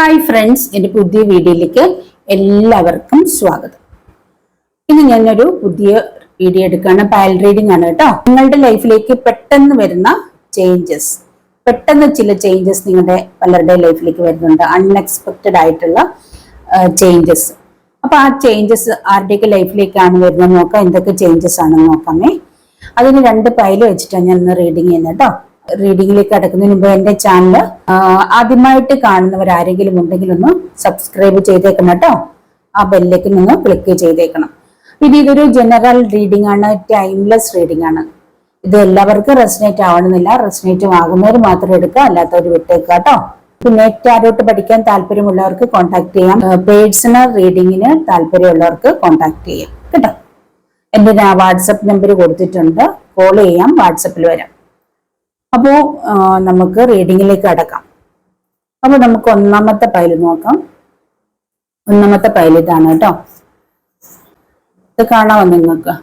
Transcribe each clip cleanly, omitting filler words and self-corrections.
Hi friends, എൻ്റെ പുതിയ വീഡിയോയിലേക്ക് എല്ലാവർക്കും സ്വാഗതം. ഇന്ന് ഞാനൊരു പുതിയ വീഡിയോ എടുക്കുകയാണ്. പയൽ റീഡിംഗ് ആണ് കേട്ടോ. നിങ്ങളുടെ ലൈഫിലേക്ക് പെട്ടെന്ന് വരുന്ന ചേഞ്ചസ്, പെട്ടെന്ന് ചില ചേഞ്ചസ് നിങ്ങളുടെ പലരുടെ ലൈഫിലേക്ക് വരുന്നുണ്ട്. അൺഎക്സ്പെക്റ്റഡ് ആയിട്ടുള്ള ചേഞ്ചസ്. അപ്പൊ ആ ചേഞ്ചസ് ആരുടെയൊക്കെ ലൈഫിലേക്കാണ് വരുന്നത് നോക്കാം. എന്തൊക്കെ ചേഞ്ചസ് ആണെന്ന് നോക്കാമേ. അതിന് 2 പയൽ വെച്ചിട്ടാണ് ഞാൻ ഇന്ന് റീഡിങ് ചെയ്യുന്നത് കേട്ടോ. റീഡിങ്ങിലേക്ക് കടക്കുന്നതിന് മുമ്പ് എന്റെ ചാനൽ ആദ്യമായിട്ട് കാണുന്നവർ ആരെങ്കിലും ഉണ്ടെങ്കിൽ ഒന്ന് സബ്സ്ക്രൈബ് ചെയ്തേക്കണം കേട്ടോ. ആ ബെല്ലേക്ക് നിന്ന് ക്ലിക്ക് ചെയ്തേക്കണം. പിന്നെ ഇതൊരു ജനറൽ റീഡിംഗ് ആണ്, ടൈംലെസ് റീഡിംഗ് ആണ്. ഇത് എല്ലാവർക്കും റെസനേറ്റ് ആവണമെന്നില്ല. റെസനേറ്റ് ആകുന്നവർ മാത്രം എടുക്കുക, അല്ലാത്തവർ വിട്ടേക്കുക കേട്ടോ. പിന്നെ ടാരോട്ട് പഠിക്കാൻ താല്പര്യമുള്ളവർക്ക് കോൺടാക്ട് ചെയ്യാം. പേഴ്സണൽ റീഡിങ്ങിന് താല്പര്യമുള്ളവർക്ക് കോൺടാക്ട് ചെയ്യാം കേട്ടോ. എന്റെ വാട്സപ്പ് നമ്പർ കൊടുത്തിട്ടുണ്ട്, കോൾ ചെയ്യാം, വാട്സപ്പിൽ വരാം. അപ്പോ നമുക്ക് റീഡിങ്ങിലേക്ക് കടക്കാം. അപ്പൊ നമുക്ക് ഒന്നാമത്തെ പയൽ നോക്കാം. ഒന്നാമത്തെ പയൽ ഇതാണ് കേട്ടോ. ഇത് കാണാമോ നിങ്ങൾക്ക്?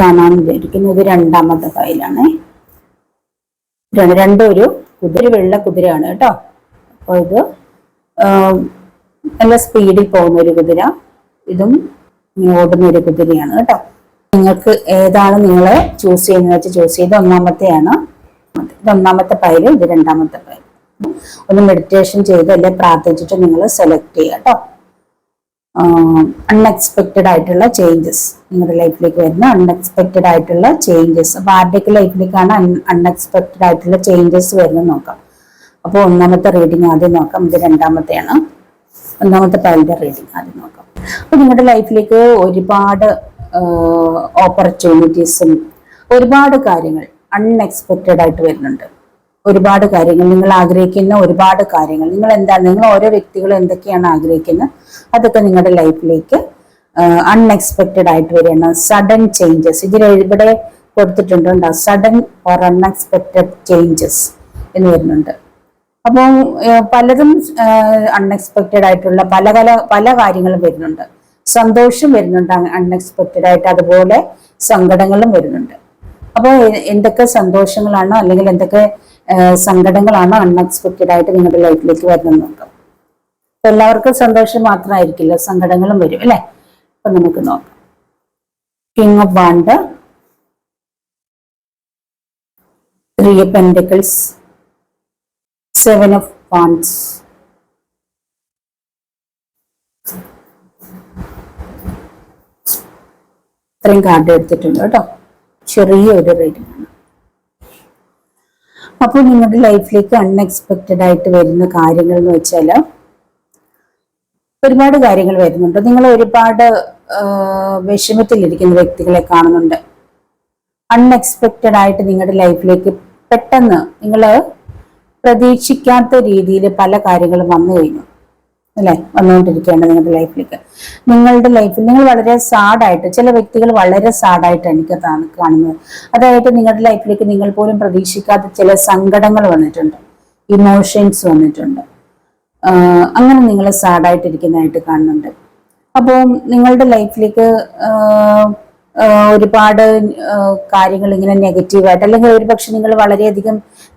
കാണാൻ വിചാരിക്കുന്നു. ഇത് 2ാമത്തെ പയലാണ്. രണ്ടും ഒരു വെള്ള കുതിരയാണ് കേട്ടോ. അപ്പൊ ഇത് നല്ല സ്പീഡിൽ പോകുന്ന ഒരു കുതിര, ഇതും ഓടുന്ന ഒരു കുതിരയാണ് കേട്ടോ. നിങ്ങൾക്ക് ഏതാണ് നിങ്ങൾ ചൂസ് ചെയ്യുന്നത് വെച്ച് ചൂസ് ചെയ്ത്. ഒന്നാമത്തെയാണ് ഇത്, ഒന്നാമത്തെ പയൽ. ഇത് 2ാമത്തെ പയൽ. ഒന്ന് മെഡിറ്റേഷൻ ചെയ്ത് അല്ലെ പ്രാർത്ഥിച്ചിട്ട് നിങ്ങൾ സെലക്ട് ചെയ്യുക കേട്ടോ. അൺഎക്സ്പെക്റ്റഡ് ആയിട്ടുള്ള ചേഞ്ചസ്, നിങ്ങളുടെ ലൈഫിലേക്ക് വരുന്ന അൺഎക്സ്പെക്റ്റഡ് ആയിട്ടുള്ള ചേഞ്ചസ്. അപ്പൊ ആരുടെയൊക്കെ ലൈഫിലേക്കാണ് അൺഎക്സ്പെക്റ്റഡ് ആയിട്ടുള്ള ചേഞ്ചസ് വരുന്നത് നോക്കാം. അപ്പോൾ ഒന്നാമത്തെ റീഡിങ് ആദ്യം നോക്കാം. ഇത് 2ാമത്തെയാണ്. ഒന്നാമത്തെ പയലിന്റെ റീഡിങ് ആദ്യം നോക്കാം. അപ്പൊ നിങ്ങളുടെ ലൈഫിലേക്ക് ഒരുപാട് ഓപ്പർച്യൂണിറ്റീസും ഒരുപാട് കാര്യങ്ങൾ അൺഎക്സ്പെക്റ്റഡ് ആയിട്ട് വരുന്നുണ്ട്. ഒരുപാട് കാര്യങ്ങൾ നിങ്ങൾ ആഗ്രഹിക്കുന്ന ഒരുപാട് കാര്യങ്ങൾ. നിങ്ങൾ എന്താണ്, നിങ്ങൾ ഓരോ വ്യക്തികളും എന്തൊക്കെയാണ് ആഗ്രഹിക്കുന്നത്, അതൊക്കെ നിങ്ങളുടെ ലൈഫിലേക്ക് അൺഎക്സ്പെക്റ്റഡ് ആയിട്ട് വരികയാണ്. സഡൻ ചേഞ്ചസ് ഇവിടെ കൊടുത്തിട്ടുണ്ട്. സഡൻ ഓർ അൺഎക്സ്പെക്റ്റഡ് ചേഞ്ചസ് എന്ന് വരുന്നുണ്ട്. അപ്പോൾ പലതും അൺഎക്സ്പെക്റ്റഡ് ആയിട്ടുള്ള പല കാര്യങ്ങളും വരുന്നുണ്ട്. സന്തോഷം വരുന്നുണ്ട് അൺഎക്സ്പെക്റ്റഡ് ആയിട്ട്, അതുപോലെ സങ്കടങ്ങളും വരുന്നുണ്ട്. അപ്പോൾ എന്തൊക്കെ സന്തോഷങ്ങളാണോ അല്ലെങ്കിൽ എന്തൊക്കെ സങ്കടങ്ങളാണോ അൺഎക്സ്പെക്റ്റഡ് ആയിട്ട് നിങ്ങളുടെ ലൈഫിലേക്ക് വരുന്നത് നോക്കാം. അപ്പൊ എല്ലാവർക്കും സന്തോഷം മാത്രമായിരിക്കില്ല, സങ്കടങ്ങളും വരും അല്ലെ. അപ്പൊ നമുക്ക് നോക്കാം. King of wand, 3 of Pentacles, 7 of Wands, ഇത്രയും കാർഡ് എടുത്തിട്ടുണ്ട് കേട്ടോ. ചെറിയൊരു റീഡിംഗ് ആണ്. അപ്പോൾ നിങ്ങളുടെ ലൈഫിലേക്ക് അൺഎക്സ്പെക്റ്റഡ് ആയിട്ട് വരുന്ന കാര്യങ്ങൾ എന്ന് വെച്ചാൽ ഒരുപാട് കാര്യങ്ങൾ വരുന്നുണ്ട്. നിങ്ങൾ ഒരുപാട് വിഷമത്തിലിരിക്കുന്ന വ്യക്തികളെ കാണുന്നുണ്ട്. അൺഎക്സ്പെക്റ്റഡ് ആയിട്ട് നിങ്ങളുടെ ലൈഫിലേക്ക് പെട്ടെന്ന് നിങ്ങൾ പ്രതീക്ഷിക്കാത്ത രീതിയിൽ പല കാര്യങ്ങളും വന്നു കഴിഞ്ഞു അല്ലെ, വന്നുകൊണ്ടിരിക്കുകയാണ് നിങ്ങളുടെ ലൈഫിലേക്ക്. നിങ്ങളുടെ ലൈഫിൽ നിങ്ങൾ വളരെ സാഡായിട്ട്, ചില വ്യക്തികൾ വളരെ സാഡായിട്ട് എനിക്ക് കാണുന്നത്. അതായത് നിങ്ങളുടെ ലൈഫിലേക്ക് നിങ്ങൾ പോലും പ്രതീക്ഷിക്കാത്ത ചില സങ്കടങ്ങൾ വന്നിട്ടുണ്ട്, ഇമോഷൻസ് വന്നിട്ടുണ്ട്. അങ്ങനെ നിങ്ങൾ സാഡായിട്ടിരിക്കുന്നതായിട്ട് കാണുന്നുണ്ട്. അപ്പോൾ നിങ്ങളുടെ ലൈഫിലേക്ക് ഒരുപാട് കാര്യങ്ങൾ ഇങ്ങനെ നെഗറ്റീവായിട്ട്, അല്ലെങ്കിൽ ഒരുപക്ഷെ നിങ്ങൾ വളരെയധികം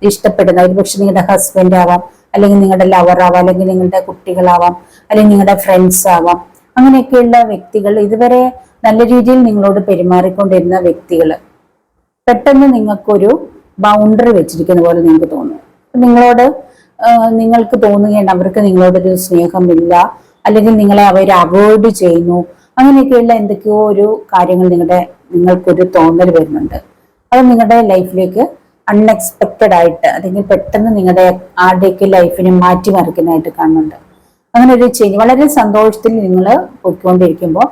ഇഷ്ടപ്പെടുന്ന, ഒരുപക്ഷെ നിങ്ങളുടെ ഹസ്ബൻഡ് ആവാം, അല്ലെങ്കിൽ നിങ്ങളുടെ ലവർ ആവാം, അല്ലെങ്കിൽ നിങ്ങളുടെ കുട്ടികളാവാം, അല്ലെങ്കിൽ നിങ്ങളുടെ ഫ്രണ്ട്സ് ആവാം. അങ്ങനെയൊക്കെയുള്ള വ്യക്തികൾ, ഇതുവരെ നല്ല രീതിയിൽ നിങ്ങളോട് പെരുമാറിക്കൊണ്ടിരുന്ന വ്യക്തികൾ പെട്ടെന്ന് നിങ്ങൾക്കൊരു ബൗണ്ടറി വെച്ചിരിക്കുന്ന പോലെ നിങ്ങൾക്ക് തോന്നും. നിങ്ങൾക്ക് തോന്നുകയാണ് അവർക്ക് നിങ്ങളോടൊരു സ്നേഹമില്ല, അല്ലെങ്കിൽ നിങ്ങളെ അവർ അവോയ്ഡ് ചെയ്യുന്നു. അങ്ങനെയൊക്കെയുള്ള എന്തൊക്കെയോ ഒരു കാര്യങ്ങൾ നിങ്ങൾക്കൊരു തോന്നൽ വരുന്നുണ്ട്. അത് നിങ്ങളുടെ ലൈഫിലേക്ക് അൺഎക്സ്പെക്റ്റഡ് ആയിട്ട്, അല്ലെങ്കിൽ പെട്ടെന്ന് നിങ്ങളുടെ ആരുടെയൊക്കെ ലൈഫിനെ മാറ്റിമറിക്കുന്നതായിട്ട് കാണുന്നുണ്ട്. അങ്ങനെ ഒരു ചേഞ്ച്, വളരെ സന്തോഷത്തിൽ നിങ്ങൾ പോയിക്കൊണ്ടിരിക്കുമ്പോൾ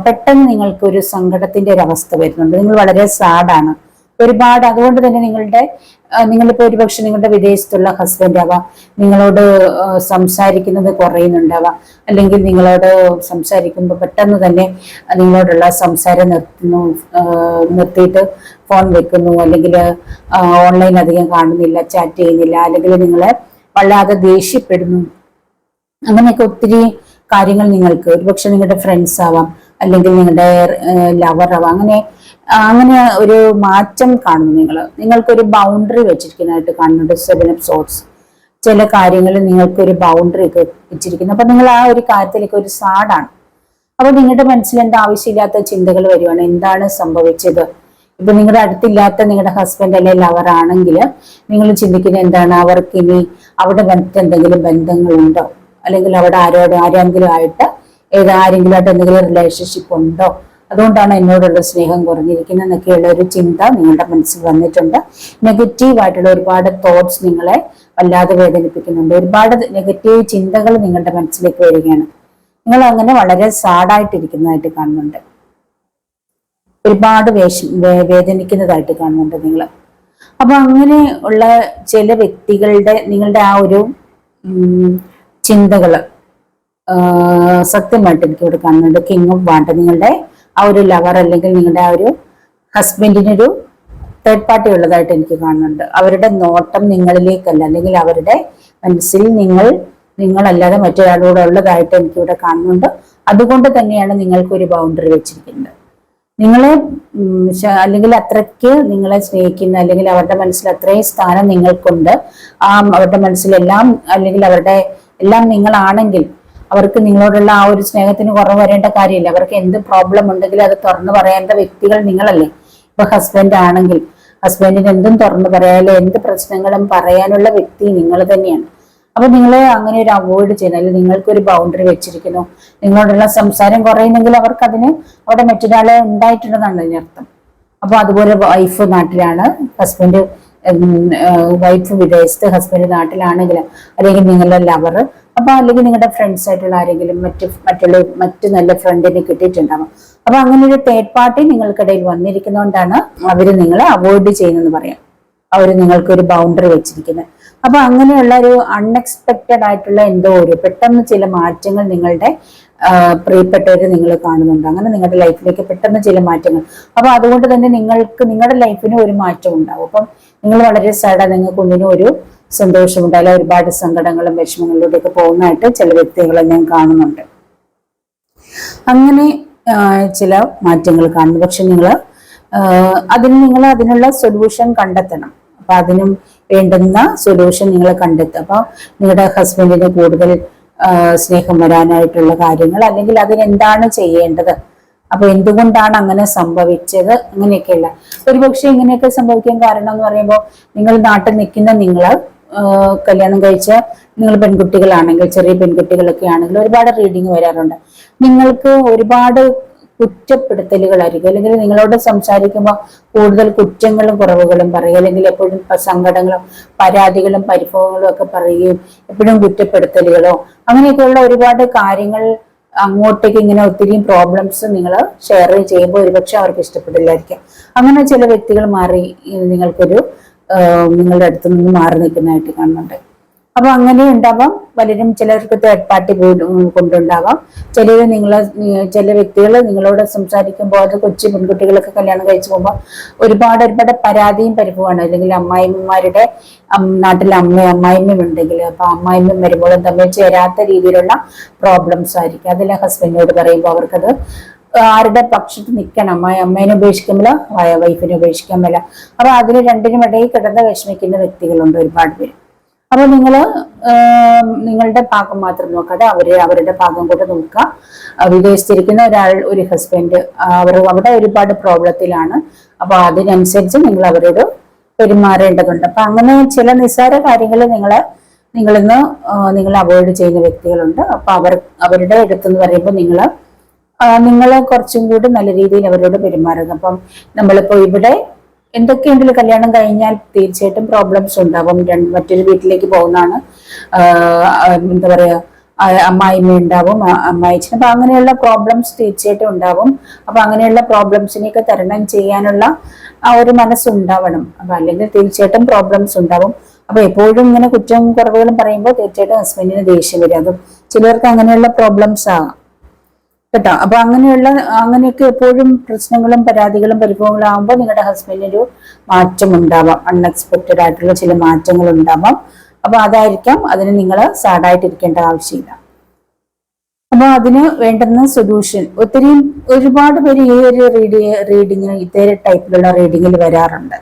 പെട്ടെന്ന് നിങ്ങൾക്കൊരു സങ്കടത്തിന്റെ ഒരു അവസ്ഥ വരുന്നുണ്ട്. നിങ്ങൾ വളരെ സാഡാണ് ഒരുപാട്. അതുകൊണ്ട് തന്നെ നിങ്ങളിപ്പോ ഒരുപക്ഷെ നിങ്ങളുടെ വിദേശത്തുള്ള ഹസ്ബൻഡ് ആവാം, നിങ്ങളോട് സംസാരിക്കുന്നത് കുറയുന്നുണ്ടാവാം, അല്ലെങ്കിൽ നിങ്ങളോട് സംസാരിക്കുമ്പോൾ പെട്ടെന്ന് തന്നെ നിങ്ങളോടുള്ള സംസാരം നിർത്തിയിട്ട് ഫോൺ വെക്കുന്നു, അല്ലെങ്കിൽ ഓൺലൈൻ അധികം കാണുന്നില്ല, ചാറ്റ് ചെയ്യുന്നില്ല, അല്ലെങ്കിൽ നിങ്ങളെ വല്ലാതെ ദേഷ്യപ്പെടുന്നു. അങ്ങനെയൊക്കെ ഒത്തിരി കാര്യങ്ങൾ നിങ്ങൾക്ക്, ഒരുപക്ഷെ നിങ്ങളുടെ ഫ്രണ്ട്സ് ആവാം, അല്ലെങ്കിൽ നിങ്ങളുടെ ലവർ ആവാം, അങ്ങനെ ഒരു മാറ്റം കാണുന്നു. നിങ്ങൾക്കൊരു ബൗണ്ടറി വെച്ചിരിക്കുന്നതായിട്ട് കാണുന്നുണ്ട്. 7 of Swords. ചില കാര്യങ്ങളിൽ നിങ്ങൾക്ക് ഒരു ബൗണ്ടറി ഒക്കെ വെച്ചിരിക്കുന്നു. അപ്പൊ നിങ്ങൾ ആ ഒരു കാര്യത്തിലേക്ക് ഒരു സാഡാണ്. അപ്പൊ നിങ്ങളുടെ മനസ്സിൽ എന്താ ആവശ്യമില്ലാത്ത ചിന്തകൾ വരുവാണ്, എന്താണ് സംഭവിച്ചത്. ഇപ്പൊ നിങ്ങളുടെ അടുത്തില്ലാത്ത നിങ്ങളുടെ ഹസ്ബൻഡ് അല്ലെങ്കിൽ ലവർ ആണെങ്കിൽ നിങ്ങൾ ചിന്തിക്കുന്നത് എന്താണ്, അവർക്ക് ഇനി അവിടെ മറ്റെന്തെങ്കിലും ബന്ധങ്ങളുണ്ടോ, അല്ലെങ്കിൽ അവിടെ ആരെങ്കിലും ആയിട്ട് ആരെങ്കിലുമായിട്ട് എന്തെങ്കിലും റിലേഷൻഷിപ്പ് ഉണ്ടോ, അതുകൊണ്ടാണ് എന്നോടുള്ള സ്നേഹം കുറഞ്ഞിരിക്കുന്നത് എന്നൊക്കെയുള്ള ഒരു ചിന്ത നിങ്ങളുടെ മനസ്സിൽ വന്നിട്ടുണ്ട്. നെഗറ്റീവ് ആയിട്ടുള്ള ഒരുപാട് തോട്ട്സ് നിങ്ങളെ വല്ലാതെ വേദനിപ്പിക്കുന്നുണ്ട്. ഒരുപാട് നെഗറ്റീവ് ചിന്തകൾ നിങ്ങളുടെ മനസ്സിലേക്ക് വരികയാണ്. നിങ്ങൾ അങ്ങനെ വളരെ സാഡായിട്ടിരിക്കുന്നതായിട്ട് കാണുന്നുണ്ട്. ഒരുപാട് വേദനിക്കുന്നതായിട്ട് കാണുന്നുണ്ട് നിങ്ങൾ. അപ്പൊ അങ്ങനെ ഉള്ള ചില വ്യക്തികളുടെ നിങ്ങളുടെ ആ ഒരു ചിന്തകള് സത്യമായിട്ട് എനിക്ക് ഇവിടെ കാണുന്നുണ്ട്. കിങ് ഓഫ് വാണ്ട്, നിങ്ങളുടെ ആ ഒരു ലവർ അല്ലെങ്കിൽ നിങ്ങളുടെ ആ ഒരു ഹസ്ബൻഡിനൊരു തേർഡ് പാർട്ടി ഉള്ളതായിട്ട് എനിക്ക് കാണുന്നുണ്ട്. അവരുടെ നോട്ടം നിങ്ങളിലേക്കല്ല, അല്ലെങ്കിൽ അവരുടെ മനസ്സിൽ നിങ്ങളല്ലാതെ മറ്റൊരാളോട് ഉള്ളതായിട്ട് എനിക്കിവിടെ കാണുന്നുണ്ട്. അതുകൊണ്ട് തന്നെയാണ് നിങ്ങൾക്കൊരു ബൗണ്ടറി വെച്ചിരിക്കുന്നത്. നിങ്ങളെ അല്ലെങ്കിൽ അത്രയ്ക്ക് നിങ്ങളെ സ്നേഹിക്കുന്ന, അല്ലെങ്കിൽ അവരുടെ മനസ്സിൽ അത്രയും സ്ഥാനം നിങ്ങൾക്കുണ്ട്. അവരുടെ മനസ്സിലെല്ലാം അല്ലെങ്കിൽ അവരുടെ എല്ലാം നിങ്ങളാണെങ്കിൽ അവർക്ക് നിങ്ങളോടുള്ള ആ ഒരു സ്നേഹത്തിന് കുറവ് വരേണ്ട കാര്യമില്ല. അവർക്ക് എന്ത് പ്രോബ്ലം ഉണ്ടെങ്കിലും അത് തുറന്നു പറയേണ്ട വ്യക്തികൾ നിങ്ങളല്ലേ. ഇപ്പൊ ഹസ്ബൻഡ് ആണെങ്കിൽ ഹസ്ബൻഡിന് എന്തും തുറന്നു പറയാലോ, എന്ത് പ്രശ്നങ്ങളും പറയാനുള്ള വ്യക്തി നിങ്ങൾ തന്നെയാണ്. അപ്പൊ നിങ്ങളെ അങ്ങനെ ഒരു അവോയ്ഡ് ചെയ്യുന്നത്, അല്ലെങ്കിൽ നിങ്ങൾക്കൊരു ബൗണ്ടറി വെച്ചിരിക്കുന്നു, നിങ്ങളോടുള്ള സംസാരം കുറയുന്നെങ്കിൽ അവർക്ക് അതിന് അവിടെ മറ്റൊരാളെ ഉണ്ടായിട്ടുണ്ടെന്നാണ് അതിനർത്ഥം. അപ്പൊ അതുപോലെ വൈഫ് നാട്ടിലാണ്, ഹസ്ബൻഡ് വൈഫ് വിദേശത്ത്, ഹസ്ബൻഡ് നാട്ടിലാണെങ്കിൽ, അല്ലെങ്കിൽ നിങ്ങളുടെ ലവർ, അപ്പൊ അല്ലെങ്കിൽ നിങ്ങളുടെ ഫ്രണ്ട്സ് ആയിട്ടുള്ള ആരെങ്കിലും മറ്റു നല്ല ഫ്രണ്ടിനെ കിട്ടിയിട്ടുണ്ടാവും. അപ്പൊ അങ്ങനെ ഒരു തേർഡ് പാർട്ടി നിങ്ങൾക്കിടയിൽ വന്നിരിക്കുന്നതുകൊണ്ടാണ് അവര് നിങ്ങളെ അവോയ്ഡ് ചെയ്യുന്നെന്ന് പറയാം. അവര് നിങ്ങൾക്ക് ഒരു ബൗണ്ടറി വെച്ചിരിക്കുന്നത്. അപ്പൊ അങ്ങനെയുള്ള ഒരു അൺഎക്സ്പെക്റ്റഡ് ആയിട്ടുള്ള എന്തോ ഒരു പെട്ടെന്ന് ചില മാറ്റങ്ങൾ നിങ്ങളുടെ പ്രിയപ്പെട്ടവര് നിങ്ങൾ കാണുന്നുണ്ട്. അങ്ങനെ നിങ്ങളുടെ ലൈഫിലേക്ക് പെട്ടെന്ന് ചില മാറ്റങ്ങൾ. അപ്പൊ അതുകൊണ്ട് തന്നെ നിങ്ങളുടെ ലൈഫിന് ഒരു മാറ്റം ഉണ്ടാവും. അപ്പം നിങ്ങൾ വളരെ സാഡാ, നിങ്ങൾക്ക് ഒന്നിനും ഒരു സന്തോഷമുണ്ടായാലും ഒരുപാട് സങ്കടങ്ങളും വിഷമങ്ങളിലൂടെയൊക്കെ പോകുന്നതായിട്ട് ചില വ്യക്തികളെ ഞാൻ കാണുന്നുണ്ട്. അങ്ങനെ ചില മാറ്റങ്ങൾ കാണുന്നു. പക്ഷെ നിങ്ങൾ അതിനുള്ള സൊല്യൂഷൻ കണ്ടെത്തണം. അപ്പൊ അതിനും വേണ്ടുന്ന സൊല്യൂഷൻ നിങ്ങൾ കണ്ടെത്തുക. അപ്പൊ നിങ്ങളുടെ ഹസ്ബൻഡിന് കൂടുതൽ സ്നേഹം വരാനായിട്ടുള്ള കാര്യങ്ങൾ, അല്ലെങ്കിൽ അതിനെന്താണ് ചെയ്യേണ്ടത്, അപ്പൊ എന്തുകൊണ്ടാണ് അങ്ങനെ സംഭവിച്ചത്, അങ്ങനെയൊക്കെയുള്ള ഒരുപക്ഷെ ഇങ്ങനെയൊക്കെ സംഭവിക്കാൻ കാരണം എന്ന് പറയുമ്പോൾ, നിങ്ങൾ നാട്ടിൽ നിൽക്കുന്ന കല്യാണം കഴിച്ച നിങ്ങൾ പെൺകുട്ടികളാണെങ്കിൽ, ചെറിയ പെൺകുട്ടികളൊക്കെ ആണെങ്കിൽ ഒരുപാട് റീഡിങ് വരാറുണ്ട്. നിങ്ങൾക്ക് ഒരുപാട് കുറ്റപ്പെടുത്തലുകളായിരിക്കും, അല്ലെങ്കിൽ നിങ്ങളോട് സംസാരിക്കുമ്പോൾ കൂടുതൽ കുറ്റങ്ങളും കുറവുകളും പറയുക, അല്ലെങ്കിൽ എപ്പോഴും സങ്കടങ്ങളും പരാതികളും പരിഭവങ്ങളും ഒക്കെ പറയുകയും എപ്പോഴും കുറ്റപ്പെടുത്തലുകളോ അങ്ങനെയൊക്കെയുള്ള ഒരുപാട് കാര്യങ്ങൾ അങ്ങോട്ടേക്ക് ഇങ്ങനെ ഒത്തിരി പ്രോബ്ലംസ് നിങ്ങൾ ഷെയർ ചെയ്യുമ്പോൾ ഒരുപക്ഷെ അവർക്ക് ഇഷ്ടപ്പെടില്ലായിരിക്കും. അങ്ങനെ ചില വ്യക്തികൾ മാറി നിങ്ങളുടെ അടുത്ത് നിന്ന് മാറി നിൽക്കുന്നതായിട്ട് കാണുന്നുണ്ട്. അപ്പൊ അങ്ങനെ ഉണ്ടാവാം. പലരും ചിലർക്ക് തേർഡ് പാർട്ടി കൊണ്ടുണ്ടാവാം. ചില വ്യക്തികൾ നിങ്ങളോട് സംസാരിക്കുമ്പോൾ, അത് കൊച്ചു പെൺകുട്ടികളൊക്കെ കല്യാണം കഴിച്ചു പോകുമ്പോൾ ഒരുപാട് പരാതിയും പരിഭവമാണ്. അല്ലെങ്കിൽ അമ്മായിമ്മമാരുടെ നാട്ടിലെ അമ്മായിമ്മ ഉണ്ടെങ്കിൽ, അപ്പൊ അമ്മായിമ്മ വരുമ്പോഴും തമ്മിൽ ചേരാത്ത രീതിയിലുള്ള പ്രോബ്ലംസ് ആയിരിക്കും. അതിൽ ഹസ്ബൻഡിനോട് പറയുമ്പോൾ അവർക്കത് ആരുടെ പക്ഷത്ത് നിൽക്കണം, അമ്മേനെ ഉപേക്ഷിക്കുമ്പോൾ വൈഫിനെ ഉപേക്ഷിക്കാൻ മേല. അപ്പൊ അതിന് രണ്ടിനും ഇടയിൽ കിടന്ന് വിഷമിക്കുന്ന വ്യക്തികളുണ്ട് ഒരുപാട് പേര്. അപ്പൊ നിങ്ങളുടെ ഭാഗം മാത്രം നോക്കാതെ അവരുടെ ഭാഗം കൂടെ നോക്കുക. വിദേശത്തിരിക്കുന്ന ഒരു ഹസ്ബൻഡ് അവിടെ ഒരുപാട് പ്രോബ്ലത്തിലാണ്. അപ്പൊ അതിനനുസരിച്ച് നിങ്ങൾ അവരോട് പെരുമാറേണ്ടതുണ്ട്. അപ്പൊ അങ്ങനെ ചില നിസ്സാര കാര്യങ്ങൾ നിങ്ങൾ അവോയ്ഡ് ചെയ്യുന്ന വ്യക്തികളുണ്ട്. അപ്പൊ അവരുടെ അടുത്തെന്ന് പറയുമ്പോൾ നിങ്ങളെ കുറച്ചും കൂടി നല്ല രീതിയിൽ അവരോട് പെരുമാറുക. അപ്പം നമ്മളിപ്പോ ഇവിടെ എന്തൊക്കെയെങ്കിലും കല്യാണം കഴിഞ്ഞാൽ തീർച്ചയായിട്ടും പ്രോബ്ലംസ് ഉണ്ടാവും. മറ്റൊരു വീട്ടിലേക്ക് പോകുന്നതാണ്, എന്താ പറയാ, അമ്മായിമ്മ ഉണ്ടാവും, അമ്മായിച്ചൻ. അപ്പൊ അങ്ങനെയുള്ള പ്രോബ്ലംസ് തീർച്ചയായിട്ടും ഉണ്ടാവും. അപ്പൊ അങ്ങനെയുള്ള പ്രോബ്ലംസിനെയൊക്കെ തരണം ചെയ്യാനുള്ള ആ ഒരു മനസ്സുണ്ടാവണം. അപ്പൊ അല്ലെങ്കിൽ തീർച്ചയായിട്ടും പ്രോബ്ലംസ് ഉണ്ടാവും. അപ്പൊ എപ്പോഴും ഇങ്ങനെ കുറ്റവും കുറവുകളും പറയുമ്പോൾ തീർച്ചയായിട്ടും ഹസ്ബൻഡിന് ദേഷ്യം വരും. അതും ചിലർക്ക് അങ്ങനെയുള്ള പ്രോബ്ലംസ് ആകാം കേട്ടോ. അപ്പൊ അങ്ങനെയൊക്കെ എപ്പോഴും പ്രശ്നങ്ങളും പരാതികളും പരിഭവങ്ങളും ആകുമ്പോൾ നിങ്ങളുടെ ഹസ്ബൻഡിനൊരു മാറ്റം ഉണ്ടാവാം. അൺഎക്സ്പെക്റ്റഡ് ആയിട്ടുള്ള ചില മാറ്റങ്ങൾ ഉണ്ടാവാം. അപ്പൊ അതായിരിക്കാം, അതിന് നിങ്ങൾ സാഡായിട്ടിരിക്കേണ്ട ആവശ്യമില്ല. അപ്പൊ അതിന് വേണ്ടുന്ന സൊല്യൂഷൻ ഒരുപാട് പേര് ഈ ഒരു റീഡിങ്ങിന് ഇതേ ടൈപ്പിലുള്ള റീഡിങ്ങിൽ വരാറുണ്ട്.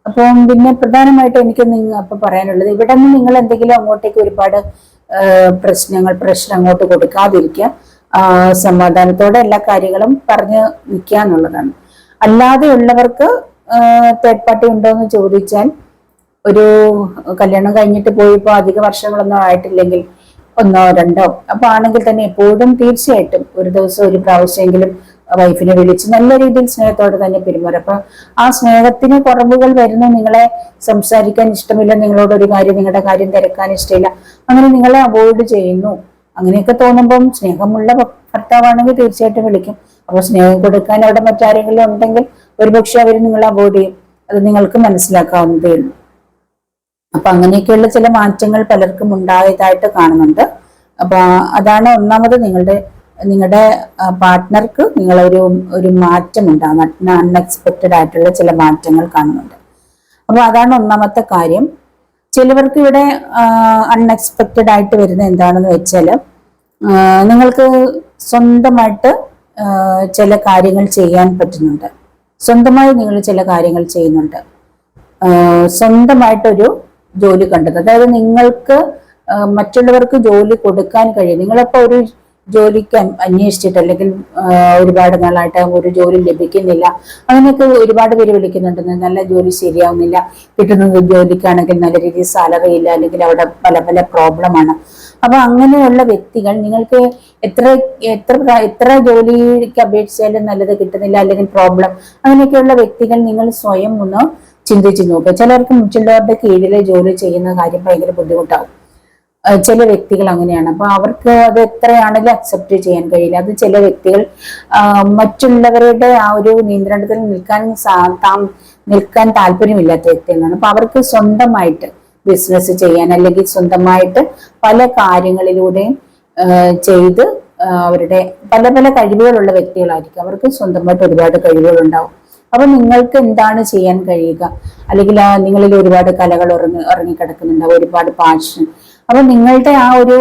അപ്പം പിന്നെ പ്രധാനമായിട്ട് എനിക്ക് അപ്പൊ പറയാനുള്ളത്, ഇവിടെ നിന്ന് നിങ്ങൾ എന്തെങ്കിലും അങ്ങോട്ടേക്ക് ഒരുപാട് പ്രഷർ അങ്ങോട്ട് കൊടുക്കാതിരിക്കുക. സമാധാനത്തോടെ എല്ലാ കാര്യങ്ങളും പറഞ്ഞ് നിൽക്കുക എന്നുള്ളതാണ്. അല്ലാതെയുള്ളവർക്ക് തേർഡ് പാർട്ടി ഉണ്ടോ എന്ന് ചോദിച്ചാൽ, ഒരു കല്യാണം കഴിഞ്ഞിട്ട് പോയിപ്പോ അധിക വർഷങ്ങളൊന്നും ആയിട്ടില്ലെങ്കിൽ 1 2 അപ്പൊ ആണെങ്കിൽ തന്നെ എപ്പോഴും തീർച്ചയായിട്ടും ഒരു ദിവസം ഒരു പ്രാവശ്യമെങ്കിലും വൈഫിനെ വിളിച്ച് നല്ല രീതിയിൽ സ്നേഹത്തോടെ തന്നെ പെരുമാറും. അപ്പൊ ആ സ്നേഹത്തിന് കുറവുകൾ വരുന്നു, നിങ്ങളെ സംസാരിക്കാൻ ഇഷ്ടമില്ല, നിങ്ങളോട് ഒരു കാര്യം നിങ്ങളുടെ കാര്യം തിരക്കാൻ ഇഷ്ടമില്ല, അങ്ങനെ നിങ്ങളെ അവോയ്ഡ് ചെയ്യുന്നു, അങ്ങനെയൊക്കെ തോന്നുമ്പം സ്നേഹമുള്ള ഭർത്താവാണെങ്കിൽ തീർച്ചയായിട്ടും വിളിക്കും. അപ്പൊ സ്നേഹം കൊടുക്കാൻ അവിടെ മറ്റാരെങ്കിലും ഉണ്ടെങ്കിൽ ഒരുപക്ഷെ അവർ നിങ്ങളെ അവോയ്ഡ് ചെയ്യും. അത് നിങ്ങൾക്ക് മനസ്സിലാക്കാവുന്നതേ ഉള്ളൂ. അപ്പൊ അങ്ങനെയൊക്കെയുള്ള ചില മാറ്റങ്ങൾ പലർക്കും ഉണ്ടായതായിട്ട് കാണുന്നുണ്ട്. അപ്പൊ അതാണ് ഒന്നാമത്, നിങ്ങളുടെ പാർട്ട്ണർക്ക് ഒരു മാറ്റം ഉണ്ടാകും, അൺഎക്സ്പെക്റ്റഡ് ആയിട്ടുള്ള ചില മാറ്റങ്ങൾ കാണുന്നുണ്ട്. അപ്പൊ അതാണ് ഒന്നാമത്തെ കാര്യം. ചിലവർക്ക് ഇവിടെ അൺഎക്സ്പെക്റ്റഡ് ആയിട്ട് വരുന്ന എന്താണെന്ന് വെച്ചാൽ, നിങ്ങൾക്ക് സ്വന്തമായിട്ട് ചില കാര്യങ്ങൾ ചെയ്യാൻ പറ്റുന്നുണ്ട്, സ്വന്തമായി നിങ്ങൾ ചില കാര്യങ്ങൾ ചെയ്യുന്നുണ്ട്, സ്വന്തമായിട്ടൊരു ജോലി കണ്ടെത്തും. അതായത് നിങ്ങൾക്ക് മറ്റുള്ളവർക്ക് ജോലി കൊടുക്കാൻ കഴിയും. നിങ്ങളിപ്പോ ഒരു ജോലിക്ക് അന്വേഷിച്ചിട്ട് അല്ലെങ്കിൽ ഒരുപാട് നാളായിട്ട് ഒരു ജോലി ലഭിക്കുന്നില്ല, അങ്ങനെയൊക്കെ ഒരുപാട് പേര് വിളിക്കുന്നുണ്ട്, നല്ല ജോലി ശരിയാവുന്നില്ല, കിട്ടുന്ന ജോലിക്കാണെങ്കിൽ നല്ല രീതിയിൽ സാലറി ഇല്ല, അല്ലെങ്കിൽ അവിടെ പല പല പ്രോബ്ലമാണ്. അപ്പൊ അങ്ങനെയുള്ള വ്യക്തികൾ, നിങ്ങൾക്ക് എത്ര ജോലിക്ക് അപേക്ഷിച്ചാലും നല്ലത് കിട്ടുന്നില്ല, അല്ലെങ്കിൽ പ്രോബ്ലം, അങ്ങനെയൊക്കെയുള്ള വ്യക്തികൾ നിങ്ങൾ സ്വയം ഒന്ന് ചിന്തിച്ചു നോക്കുക. ചിലർക്ക് മറ്റുള്ളവരുടെ കീഴിൽ ജോലി ചെയ്യുന്ന കാര്യം ഭയങ്കര ബുദ്ധിമുട്ടാവും. ചില വ്യക്തികൾ അങ്ങനെയാണ്. അപ്പൊ അവർക്ക് അത് എത്രയാണെങ്കിലും അക്സെപ്റ്റ് ചെയ്യാൻ കഴിയില്ല. അത് ചില വ്യക്തികൾ മറ്റുള്ളവരുടെ ആ ഒരു നിയന്ത്രണത്തിൽ നിൽക്കാൻ താല്പര്യമില്ലാത്ത വ്യക്തികളാണ്. അപ്പൊ അവർക്ക് സ്വന്തമായിട്ട് ബിസിനസ് ചെയ്യാൻ, അല്ലെങ്കിൽ സ്വന്തമായിട്ട് പല കാര്യങ്ങളിലൂടെയും ചെയ്ത് അവരുടെ പല പല കഴിവുകളുള്ള വ്യക്തികളായിരിക്കും. അവർക്ക് സ്വന്തമായിട്ട് ഒരുപാട് കഴിവുകൾ ഉണ്ടാവും. അപ്പൊ നിങ്ങൾക്ക് എന്താണ് ചെയ്യാൻ കഴിയുക, അല്ലെങ്കിൽ നിങ്ങളിൽ ഒരുപാട് കലകൾ ഇറങ്ങിക്കിടക്കുന്നുണ്ടാവും, ഒരുപാട് പാഷൻ. അപ്പൊ നിങ്ങളുടെ ആ ഒരു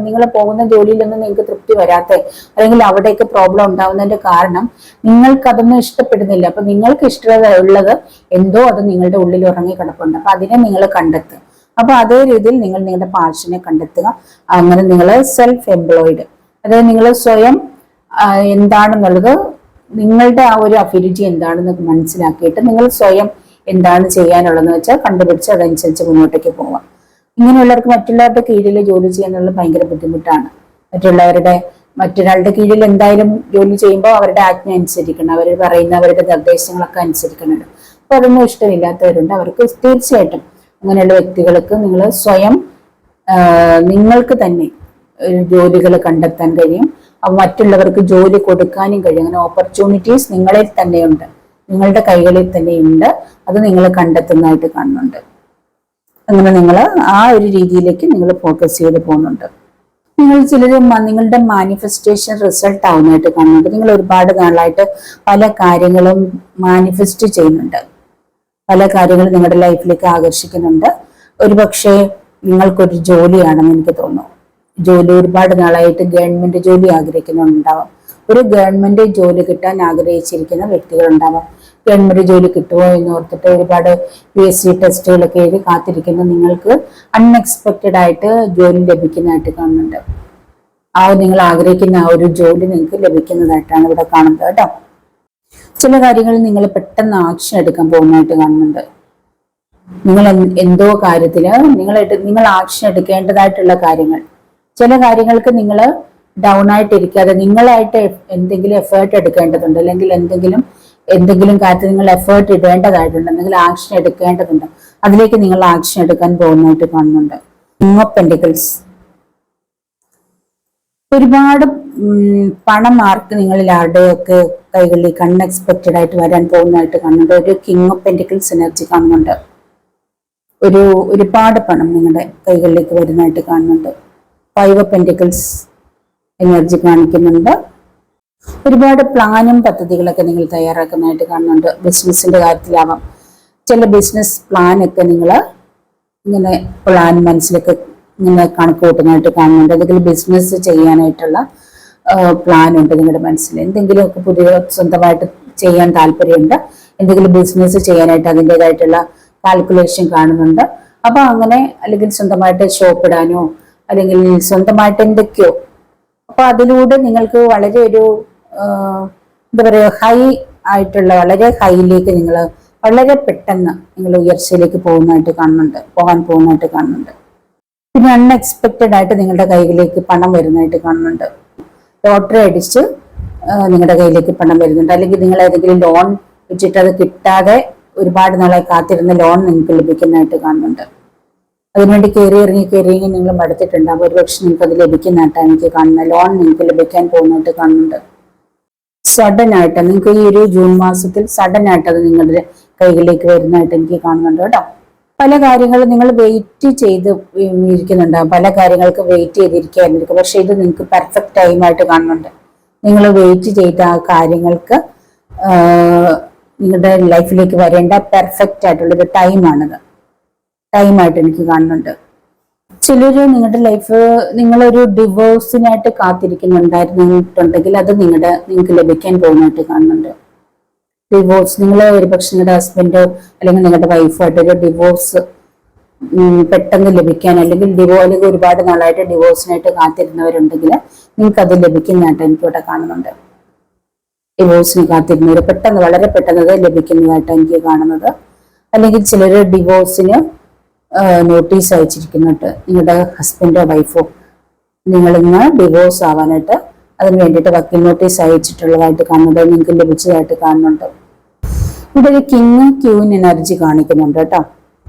നിങ്ങൾ പോകുന്ന ജോലിയിലൊന്നും നിങ്ങൾക്ക് തൃപ്തി വരാത്ത, അല്ലെങ്കിൽ അവിടേക്ക് പ്രോബ്ലം ഉണ്ടാവുന്നതിന്റെ കാരണം നിങ്ങൾക്ക് അതൊന്നും ഇഷ്ടപ്പെടുന്നില്ല. അപ്പൊ നിങ്ങൾക്ക് ഇഷ്ടമുള്ളത് എന്തോ അത് നിങ്ങളുടെ ഉള്ളിൽ ഉറങ്ങിക്കിടപ്പുണ്ട്. അപ്പൊ അതിനെ നിങ്ങൾ കണ്ടെത്തുക. അപ്പൊ അതേ രീതിയിൽ നിങ്ങൾ നിങ്ങളുടെ പാഷനെ കണ്ടെത്തുക. അങ്ങനെ നിങ്ങൾ സെൽഫ് എംപ്ലോയിഡ്, അതായത് നിങ്ങൾ സ്വയം എന്താണെന്നുള്ളത്, നിങ്ങളുടെ ആ ഒരു അഫിനിറ്റി എന്താണെന്ന് മനസ്സിലാക്കിയിട്ട് നിങ്ങൾ സ്വയം എന്താണ് ചെയ്യാനുള്ളതെന്ന് വെച്ചാൽ കണ്ടുപിടിച്ച് അതനുസരിച്ച് മുന്നോട്ടേക്ക് പോവാം. ഇങ്ങനെയുള്ളവർക്ക് മറ്റുള്ളവരുടെ കീഴിൽ ജോലി ചെയ്യാനുള്ളത് ഭയങ്കര ബുദ്ധിമുട്ടാണ്. മറ്റൊരാളുടെ കീഴിൽ എന്തായാലും ജോലി ചെയ്യുമ്പോൾ അവരുടെ ആജ്ഞ അനുസരിക്കണം, അവർ പറയുന്ന അവരുടെ നിർദ്ദേശങ്ങളൊക്കെ അനുസരിക്കുന്നുണ്ട്. അപ്പൊ അതൊന്നും ഇഷ്ടമില്ലാത്തവരുണ്ട്. അവർക്ക് തീർച്ചയായിട്ടും അങ്ങനെയുള്ള വ്യക്തികൾക്ക് നിങ്ങൾ സ്വയം നിങ്ങൾക്ക് തന്നെ ജോലികൾ കണ്ടെത്താൻ കഴിയും. മറ്റുള്ളവർക്ക് ജോലി കൊടുക്കാനും കഴിയും. അങ്ങനെ ഓപ്പർച്യൂണിറ്റീസ് നിങ്ങളിൽ തന്നെയുണ്ട്, നിങ്ങളുടെ കൈകളിൽ തന്നെയുണ്ട്. അത് നിങ്ങൾ കണ്ടെത്തുന്നതായിട്ട് കാണുന്നുണ്ട്. അങ്ങനെ നിങ്ങൾ ആ ഒരു രീതിയിലേക്ക് നിങ്ങൾ ഫോക്കസ് ചെയ്ത് പോകുന്നുണ്ട്. നിങ്ങളുടെ മാനിഫെസ്റ്റേഷൻ റിസൾട്ട് ആവുന്നതായിട്ട് കാണുന്നുണ്ട്. നിങ്ങൾ ഒരുപാട് നാളായിട്ട് പല കാര്യങ്ങളും മാനിഫെസ്റ്റ് ചെയ്യുന്നുണ്ട്, പല കാര്യങ്ങളും നിങ്ങളുടെ ലൈഫിലേക്ക് ആകർഷിക്കുന്നുണ്ട്. ഒരുപക്ഷെ നിങ്ങൾക്കൊരു ജോലിയാണെന്ന് എനിക്ക് തോന്നുന്നു. ജോലി ഒരുപാട് നാളായിട്ട് ഗവൺമെന്റ് ജോലി ആഗ്രഹിക്കുന്നുണ്ടാവാം. ഒരു ഗവൺമെന്റ് ജോലി കിട്ടാൻ ആഗ്രഹിച്ചിരിക്കുന്ന വ്യക്തികളുണ്ടാവാം. ഗവൺമെന്റ് ജോലി കിട്ടുമോ എന്ന് ഓർത്തിട്ട് ഒരുപാട് PSC ടെസ്റ്റുകളൊക്കെ എഴുതി കാത്തിരിക്കുന്ന നിങ്ങൾക്ക് അൺഎക്സ്പെക്റ്റഡ് ആയിട്ട് ജോലി ലഭിക്കുന്നതായിട്ട് കാണുന്നുണ്ട്. നിങ്ങൾ ആഗ്രഹിക്കുന്ന ആ ഒരു ജോലി നിങ്ങൾക്ക് ലഭിക്കുന്നതായിട്ടാണ് ഇവിടെ കാണുന്നത് കേട്ടോ. ചില കാര്യങ്ങളിൽ നിങ്ങൾ പെട്ടെന്ന് ആക്ഷൻ എടുക്കാൻ പോകുന്നതായിട്ട് കാണുന്നുണ്ട്. നിങ്ങൾ എന്തോ കാര്യത്തില് നിങ്ങൾ ആക്ഷൻ എടുക്കേണ്ടതായിട്ടുള്ള കാര്യങ്ങൾ, ചില കാര്യങ്ങൾക്ക് നിങ്ങൾ ഡൗൺ ആയിട്ടിരിക്കാതെ നിങ്ങളായിട്ട് എന്തെങ്കിലും എഫേർട്ട് എടുക്കേണ്ടതുണ്ട്, അല്ലെങ്കിൽ എന്തെങ്കിലും കാര്യത്തിൽ നിങ്ങൾ എഫേർട്ട് ഇടേണ്ടതായിട്ടുണ്ട്, എന്തെങ്കിലും ആക്ഷൻ എടുക്കേണ്ടതുണ്ട്. അതിലേക്ക് നിങ്ങൾ ആക്ഷൻ എടുക്കാൻ പോകുന്നതായിട്ട് കാണുന്നുണ്ട്. കിങ് ഓഫ് പെന്റിക്കിൾസ്, ഒരുപാട് പണം നിങ്ങളിൽ ആരുടെയൊക്കെ കൈകളിലേക്ക് അൺഎക്സ്പെക്റ്റഡ് ആയിട്ട് വരാൻ പോകുന്നതായിട്ട് കാണുന്നുണ്ട്. ഒരു കിങ് ഓഫ് പെന്റിക്കിൾസ് എനർജി കാണുന്നുണ്ട്. ഒരുപാട് പണം നിങ്ങളുടെ കൈകളിലേക്ക് വരുന്നതായിട്ട് കാണുന്നുണ്ട്. 5 ഓഫ് പെന്റിക്കിൾസ് എനർജി കാണിക്കുന്നുണ്ട്. ഒരുപാട് പ്ലാനും പദ്ധതികളൊക്കെ നിങ്ങൾ തയ്യാറാക്കുന്നതായിട്ട് കാണുന്നുണ്ട്. ബിസിനസിന്റെ കാര്യത്തിലാവാം, ചില ബിസിനസ് പ്ലാനൊക്കെ നിങ്ങൾ ഇങ്ങനെ മനസ്സിലൊക്കെ ഇങ്ങനെ കണക്ക് കൂട്ടുന്നതായിട്ട് കാണുന്നുണ്ട്. അല്ലെങ്കിൽ ബിസിനസ് ചെയ്യാനായിട്ടുള്ള പ്ലാൻ ഉണ്ട് നിങ്ങളുടെ മനസ്സിൽ, എന്തെങ്കിലുമൊക്കെ പുതിയ സ്വന്തമായിട്ട് ചെയ്യാൻ താല്പര്യമുണ്ട്, എന്തെങ്കിലും ബിസിനസ് ചെയ്യാനായിട്ട് അതിൻ്റെതായിട്ടുള്ള കാൽക്കുലേഷൻ കാണുന്നുണ്ട്. അപ്പൊ അങ്ങനെ അല്ലെങ്കിൽ സ്വന്തമായിട്ട് ഷോപ്പ് ഇടാനോ അല്ലെങ്കിൽ സ്വന്തമായിട്ട് എന്തൊക്കെയോ, അപ്പൊ അതിലൂടെ നിങ്ങൾക്ക് വളരെ ഒരു എന്താ പറയുക ഹൈ ആയിട്ടുള്ള വളരെ ഹൈയിലേക്ക് നിങ്ങൾ വളരെ പെട്ടെന്ന് നിങ്ങൾ ഉയർച്ചയിലേക്ക് പോകാൻ പോകുന്നതായിട്ട് കാണുന്നുണ്ട്. പിന്നെ അൺഎക്സ്പെക്റ്റഡ് ആയിട്ട് നിങ്ങളുടെ കൈകളിലേക്ക് പണം വരുന്നതായിട്ട് കാണുന്നുണ്ട്. ലോട്ടറി അടിച്ച് നിങ്ങളുടെ കയ്യിലേക്ക് പണം വരുന്നുണ്ട്, അല്ലെങ്കിൽ നിങ്ങൾ ഏതെങ്കിലും ലോൺ വെച്ചിട്ട് അത് കിട്ടാതെ ഒരുപാട് നാളെ കാത്തിരുന്ന ലോൺ നിങ്ങൾക്ക് ലഭിക്കുന്നതായിട്ട് കാണുന്നുണ്ട്. അതിനുവേണ്ടി കയറി ഇറങ്ങി നിങ്ങൾ മടുത്തിട്ടുണ്ടാകും. ഒരുപക്ഷെ നിങ്ങൾക്ക് അത് ലഭിക്കുന്നതായിട്ടാണ് എനിക്ക് കാണുന്നത്. ലോൺ നിങ്ങൾക്ക് ലഭിക്കാൻ പോകുന്നതായിട്ട് കാണുന്നുണ്ട്. സഡൻ ആയിട്ട് നിങ്ങൾക്ക് ഈ ഒരു ജൂൺ മാസത്തിൽ സഡൻ ആയിട്ട് അത് നിങ്ങളുടെ കൈകളിലേക്ക് വരുന്നതായിട്ട് എനിക്ക് കാണുന്നുണ്ട് കേട്ടോ. പല കാര്യങ്ങളും നിങ്ങൾ വെയിറ്റ് ചെയ്ത് ഇരിക്കുന്നുണ്ടാകും, പല കാര്യങ്ങൾക്ക് വെയിറ്റ് ചെയ്തിരിക്കാനിരിക്കും. പക്ഷെ ഇത് നിങ്ങൾക്ക് പെർഫെക്റ്റ് ടൈമായിട്ട് കാണുന്നുണ്ട്. നിങ്ങൾ വെയിറ്റ് ചെയ്ത ആ കാര്യങ്ങൾക്ക് നിങ്ങളുടെ ലൈഫിലേക്ക് വരേണ്ട പെർഫെക്റ്റ് ആയിട്ടുള്ളൊരു ടൈമായിട്ട് എനിക്ക് കാണുന്നുണ്ട്. ചിലര് നിങ്ങളുടെ ലൈഫ് നിങ്ങളൊരു ഡിവോഴ്സിനായിട്ട് കാത്തിരിക്കുന്നുണ്ടായിരുന്നിട്ടുണ്ടെങ്കിൽ അത് നിങ്ങൾക്ക് ലഭിക്കാൻ പോകുന്നതായിട്ട് കാണുന്നുണ്ട്. ഡിവോഴ്സ്, നിങ്ങൾ ഒരുപക്ഷെ നിങ്ങളുടെ ഹസ്ബൻഡോ അല്ലെങ്കിൽ നിങ്ങളുടെ വൈഫായിട്ട് ഒരു ഡിവോഴ്സ് പെട്ടെന്ന് ലഭിക്കാൻ, അല്ലെങ്കിൽ ഒരുപാട് നാളായിട്ട് ഡിവോഴ്സിനായിട്ട് കാത്തിരുന്നവരുണ്ടെങ്കിൽ നിങ്ങൾക്ക് അത് ലഭിക്കുന്നതായിട്ട് എനിക്കിവിടെ കാണുന്നുണ്ട്. ഡിവോഴ്സിന് കാത്തിരുന്നവർ വളരെ പെട്ടെന്ന് അത് ലഭിക്കുന്നതായിട്ട് എനിക്ക് കാണുന്നത്. അല്ലെങ്കിൽ ചിലർ ഡിവോഴ്സിന് നോട്ടീസ് അയച്ചിരിക്കുന്നുണ്ട്, നിങ്ങളുടെ ഹസ്ബൻഡോ വൈഫോ നിങ്ങളിന്ന് ഡിവോഴ്സ് ആവാനായിട്ട് അതിന് വേണ്ടിയിട്ട് വക്കീൽ നോട്ടീസ് അയച്ചിട്ടുള്ളതായിട്ട് കാണുന്നുണ്ട്, നിങ്ങൾക്ക് ലഭിച്ചതായിട്ട് കാണുന്നുണ്ട്. ഇവിടെ ഒരു കിങ് ക്യൂൻ എനർജി കാണിക്കുന്നുണ്ട് കേട്ടോ.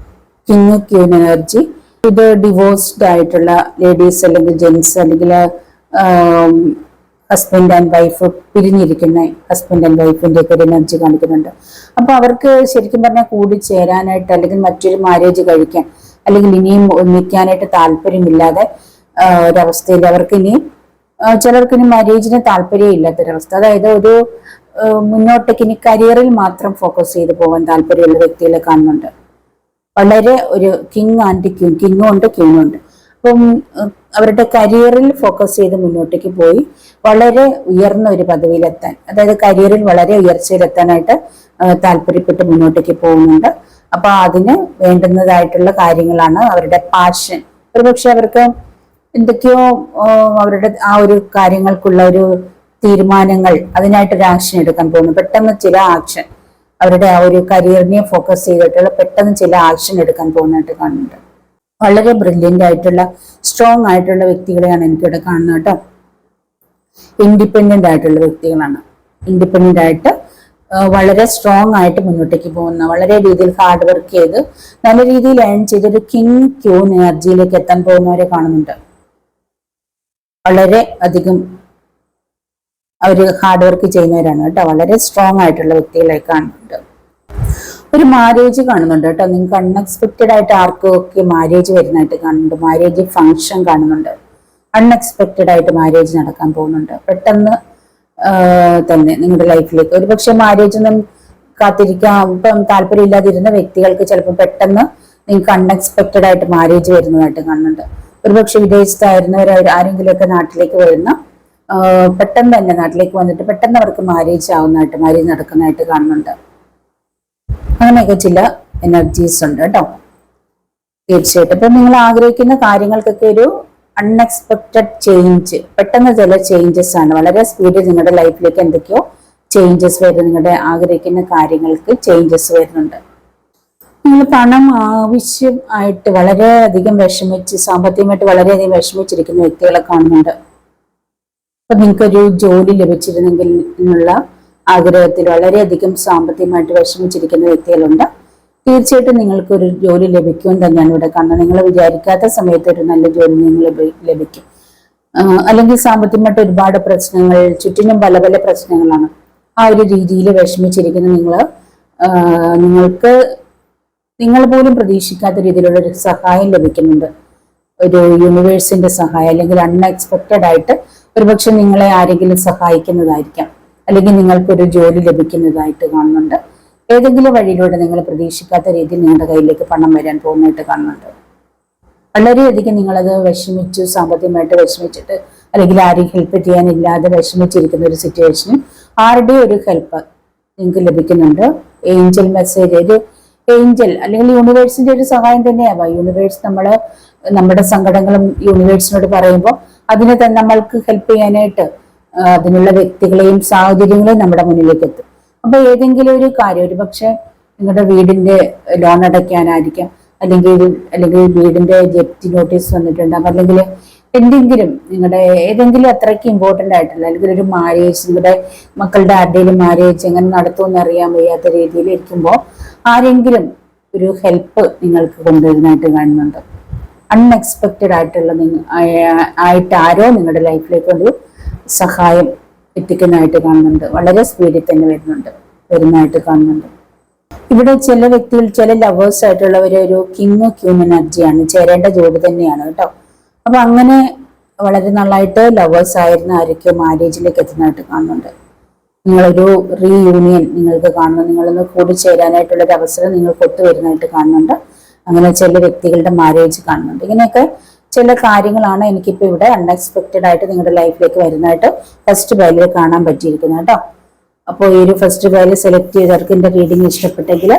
കിങ് ക്യൂൻ എനർജി ഇത് ഡിവോഴ്സ്ഡ് ആയിട്ടുള്ള ലേഡീസ് അല്ലെങ്കിൽ ജെന്റ്സ് അല്ലെങ്കിൽ ഹസ്ബൻഡ് ആൻഡ് വൈഫ് പിരിഞ്ഞിരിക്കുന്ന ഹസ്ബൻഡ് ആൻഡ് വൈഫിന്റെ ഒക്കെ ഒരു എനർജി കാണിക്കുന്നുണ്ട്. അപ്പൊ അവർക്ക് ശരിക്കും പറഞ്ഞാൽ കൂടി ചേരാനായിട്ട് അല്ലെങ്കിൽ മറ്റൊരു മാരേജ് കഴിക്കാൻ അല്ലെങ്കിൽ ഇനിയും ഒന്നിക്കാനായിട്ട് താല്പര്യമില്ലാതെ ഒരവസ്ഥയിൽ ചിലർക്ക് ഇനി മാരേജിന് താല്പര്യം ഇല്ലാത്തൊരവസ്ഥ, അതായത് ഒരു മുന്നോട്ടേക്ക് ഇനി കരിയറിൽ മാത്രം ഫോക്കസ് ചെയ്ത് പോകാൻ താല്പര്യമുള്ള വ്യക്തികളെ കാണുന്നുണ്ട്. വളരെ ഒരു കിങ് ആൻഡ് ക്യൂൻ, കിങ്ങും ഉണ്ട് ക്യൂനും ഉണ്ട്. അപ്പം അവരുടെ കരിയറിൽ ഫോക്കസ് ചെയ്ത് മുന്നോട്ടേക്ക് പോയി വളരെ ഉയർന്ന ഒരു പദവിയിലെത്താൻ, അതായത് കരിയറിൽ വളരെ ഉയർച്ചയിലെത്താനായിട്ട് താല്പര്യപ്പെട്ട് മുന്നോട്ടേക്ക് പോകുന്നുണ്ട്. അപ്പൊ അതിന് വേണ്ടുന്നതായിട്ടുള്ള കാര്യങ്ങളാണ് അവരുടെ പാഷൻ. ഒരുപക്ഷെ അവർക്ക് എന്തൊക്കെയോ അവരുടെ ആ ഒരു കാര്യങ്ങൾക്കുള്ള ഒരു തീരുമാനങ്ങൾ, അതിനായിട്ടൊരു ആക്ഷൻ എടുക്കാൻ പോകുന്നു. പെട്ടെന്ന് ചില ആക്ഷൻ അവരുടെ ആ ഒരു കരിയറിനെ ഫോക്കസ് ചെയ്തിട്ടുള്ള പെട്ടെന്ന് ചില ആക്ഷൻ എടുക്കാൻ പോകുന്നതായിട്ട് കാണുന്നുണ്ട്. വളരെ ബ്രില്യൻ്റ് ആയിട്ടുള്ള സ്ട്രോങ് ആയിട്ടുള്ള വ്യക്തികളെയാണ് എനിക്കിവിടെ കാണുന്നത് കേട്ടോ. ഇൻഡിപെൻഡന്റ് ആയിട്ടുള്ള വ്യക്തികളാണ്. ഇൻഡിപെൻഡന്റ് ആയിട്ട് വളരെ സ്ട്രോങ് ആയിട്ട് മുന്നോട്ടേക്ക് പോകുന്ന, വളരെ രീതിയിൽ ഹാർഡ് വർക്ക് ചെയ്ത് നല്ല രീതിയിൽ ഏൺ ചെയ്തൊരു കിങ് ക്യൂൻ എനർജിയിലേക്ക് എത്താൻ പോകുന്നവരെ കാണുന്നുണ്ട്. വളരെ അധികം അവർ ഹാർഡ് വർക്ക് ചെയ്യുന്നവരാണ് കേട്ടോ. വളരെ സ്ട്രോങ് ആയിട്ടുള്ള വ്യക്തികളെ കാണുന്നുണ്ട്. ഒരു മാരേജ് കാണുന്നുണ്ട് കേട്ടോ. നിങ്ങൾക്ക് അൺഎക്സ്പെക്റ്റഡ് ആയിട്ട് ആർക്കും ഒക്കെ മാരേജ് വരുന്നതായിട്ട് കാണുന്നുണ്ട്. മാരേജ് ഫംഗ്ഷൻ കാണുന്നുണ്ട്. അൺഎക്സ്പെക്റ്റഡ് ആയിട്ട് മാരേജ് നടക്കാൻ പോകുന്നുണ്ട്. പെട്ടെന്ന് തന്നെ നിങ്ങളുടെ ലൈഫിലേക്ക് ഒരുപക്ഷെ മാരേജ് ഒന്നും ഇപ്പം താല്പര്യമില്ലാതിരുന്ന വ്യക്തികൾക്ക് ചിലപ്പോൾ പെട്ടെന്ന് നിങ്ങൾക്ക് അൺഎക്സ്പെക്റ്റഡ് ആയിട്ട് മാരേജ് വരുന്നതായിട്ട് കാണുന്നുണ്ട്. ഒരുപക്ഷെ വിദേശത്തായിരുന്നവർ ആരെങ്കിലുമൊക്കെ നാട്ടിലേക്ക് വരുന്ന പെട്ടെന്ന് തന്നെ നാട്ടിലേക്ക് വന്നിട്ട് പെട്ടെന്ന് അവർക്ക് മാരേജ് നടക്കുന്നതായിട്ട് കാണുന്നുണ്ട്. അങ്ങനെയൊക്കെ ചില എനർജീസ് ഉണ്ട് കേട്ടോ. തീർച്ചയായിട്ടും ഇപ്പൊ നിങ്ങൾ ആഗ്രഹിക്കുന്ന കാര്യങ്ങൾക്കൊക്കെ ഒരു അൺഎക്സ്പെക്റ്റഡ് ചേഞ്ച്, പെട്ടെന്ന് ചില ചേഞ്ചസ് ആണ്. വളരെ സ്പീഡിൽ നിങ്ങളുടെ ലൈഫിലേക്ക് എന്തൊക്കെയോ ചേഞ്ചസ് വരുന്നു. നിങ്ങളുടെ ആഗ്രഹിക്കുന്ന കാര്യങ്ങൾക്ക് ചേഞ്ചസ് വരുന്നുണ്ട്. നിങ്ങൾ പണം ആവശ്യമായിട്ട് വളരെയധികം സാമ്പത്തികമായിട്ട് വളരെയധികം വിഷമിച്ചിരിക്കുന്ന വ്യക്തികളെ കാണുന്നുണ്ട്. അപ്പൊ നിങ്ങൾക്കൊരു ജോലി ലഭിച്ചിരുന്നെങ്കിൽ എന്നുള്ള ആഗ്രഹത്തിൽ വളരെയധികം സാമ്പത്തികമായിട്ട് വിഷമിച്ചിരിക്കുന്ന വ്യക്തികളുണ്ട്. തീർച്ചയായിട്ടും നിങ്ങൾക്കൊരു ജോലി ലഭിക്കുമെന്ന് തന്നെയാണ് ഇവിടെ കാണുന്നത്. നിങ്ങൾ വിചാരിക്കാത്ത സമയത്ത് ഒരു നല്ല ജോലി നിങ്ങൾ ലഭിക്കും. അല്ലെങ്കിൽ സാമ്പത്തികമായിട്ട് ഒരുപാട് പ്രശ്നങ്ങൾ, ചുറ്റിനും പല പല പ്രശ്നങ്ങളാണ്. ആ ഒരു രീതിയിൽ വിഷമിച്ചിരിക്കുന്ന നിങ്ങൾ പോലും പ്രതീക്ഷിക്കാത്ത രീതിയിലുള്ള ഒരു സഹായം ലഭിക്കുന്നുണ്ട്. ഒരു യൂണിവേഴ്സിന്റെ സഹായം, അല്ലെങ്കിൽ അൺഎക്സ്പെക്റ്റഡ് ആയിട്ട് ഒരുപക്ഷെ നിങ്ങളെ ആരെങ്കിലും സഹായിക്കുന്നതായിരിക്കാം, അല്ലെങ്കിൽ നിങ്ങൾക്കൊരു ജോലി ലഭിക്കുന്നതായിട്ട് കാണുന്നുണ്ട്. ഏതെങ്കിലും വഴിയിലൂടെ നിങ്ങൾ പ്രതീക്ഷിക്കാത്ത രീതിയിൽ നിങ്ങളുടെ കയ്യിലേക്ക് പണം വരാൻ പോകുന്നതായിട്ട് കാണുന്നുണ്ട്. വളരെയധികം നിങ്ങളത് സാമ്പത്തികമായിട്ട് വിഷമിച്ചിട്ട് അല്ലെങ്കിൽ ആരെയും ഹെൽപ്പ് ചെയ്യാനില്ലാതെ വിഷമിച്ചിരിക്കുന്ന ഒരു സിറ്റുവേഷനിൽ ആരുടെയും ഒരു ഹെൽപ്പ് നിങ്ങൾക്ക് ലഭിക്കുന്നുണ്ട്. ഏഞ്ചൽ മെസ്സേജ്, ഒരു ഏഞ്ചൽ അല്ലെങ്കിൽ യൂണിവേഴ്സിന്റെ ഒരു സഹായം തന്നെയാവാം. യൂണിവേഴ്സ് നമ്മുടെ സങ്കടങ്ങളും യൂണിവേഴ്സിനോട് പറയുമ്പോൾ അതിനെ തന്നെ നമ്മൾക്ക് ഹെൽപ്പ് ചെയ്യാനായിട്ട് അതിനുള്ള വ്യക്തികളെയും സാഹചര്യങ്ങളെയും നമ്മുടെ മുന്നിലേക്ക് എത്തും. അപ്പൊ ഏതെങ്കിലും ഒരു കാര്യം, ഒരു പക്ഷെ നിങ്ങളുടെ വീടിന്റെ ലോൺ അടയ്ക്കാനായിരിക്കാം, അല്ലെങ്കിൽ വീടിന്റെ ജപ്തി നോട്ടീസ് വന്നിട്ടുണ്ടാകും, അല്ലെങ്കിൽ എന്തെങ്കിലും നിങ്ങളുടെ ഏതെങ്കിലും അത്രയ്ക്ക് ഇമ്പോർട്ടന്റ് ആയിട്ടുള്ള, അല്ലെങ്കിൽ ഒരു മാരേജ്, നിങ്ങളുടെ മക്കളുടെ ആരുടെയും മാരേജ് എങ്ങനെ നടത്തുമെന്ന് അറിയാൻ വയ്യാത്ത രീതിയിൽ ഇരിക്കുമ്പോൾ ആരെങ്കിലും ഒരു ഹെൽപ്പ് നിങ്ങൾക്ക് കൊണ്ടുവരുന്നതായിട്ട് കാണുന്നുണ്ട്. അൺഎക്സ്പെക്റ്റഡ് ആയിട്ട് ആരോ നിങ്ങളുടെ ലൈഫിലേക്ക് ഒരു സഹായം എത്തിക്കുന്നതായിട്ട് കാണുന്നുണ്ട്. വളരെ സ്പീഡിൽ തന്നെ വരുന്നതായിട്ട് കാണുന്നുണ്ട്. ഇവിടെ ചില വ്യക്തികൾ, ചില ലവേഴ്സ് ആയിട്ടുള്ളവർ ഒരു കിങ് ക്യൂൻ എനർജിയാണ്, ചേരേണ്ട ജോഡി തന്നെയാണ് കേട്ടോ. അപ്പൊ അങ്ങനെ വളരെ നന്നായിട്ട് ലവേഴ്സ് ആയിരുന്ന ആരൊക്കെ മാരേജിലേക്ക് എത്തുന്നതായിട്ട് കാണുന്നുണ്ട്. നിങ്ങളൊരു റീയൂണിയൻ നിങ്ങൾക്ക് കാണുന്നു, നിങ്ങളൊന്ന് കൂടിച്ചേരാനായിട്ടുള്ള ഒരു അവസരം നിങ്ങൾക്ക് ഒത്തുവരുന്നതായിട്ട് കാണുന്നുണ്ട്. അങ്ങനെ ചില വ്യക്തികളുടെ മാരേജ് കാണുന്നുണ്ട്. ഇങ്ങനെയൊക്കെ ചില കാര്യങ്ങളാണ് എനിക്കിപ്പോൾ ഇവിടെ അൺഎക്സ്പെക്റ്റഡ് ആയിട്ട് നിങ്ങളുടെ ലൈഫിലേക്ക് വരുന്നതായിട്ട് ഫസ്റ്റ് പൈലിൽ കാണാൻ പറ്റിയിരിക്കുന്നത് കേട്ടോ. അപ്പോൾ ഈ ഒരു ഫസ്റ്റ് പൈല് സെലക്ട് ചെയ്തവർക്ക് എൻ്റെ റീഡിംഗ് ഇഷ്ടപ്പെട്ടെങ്കിൽ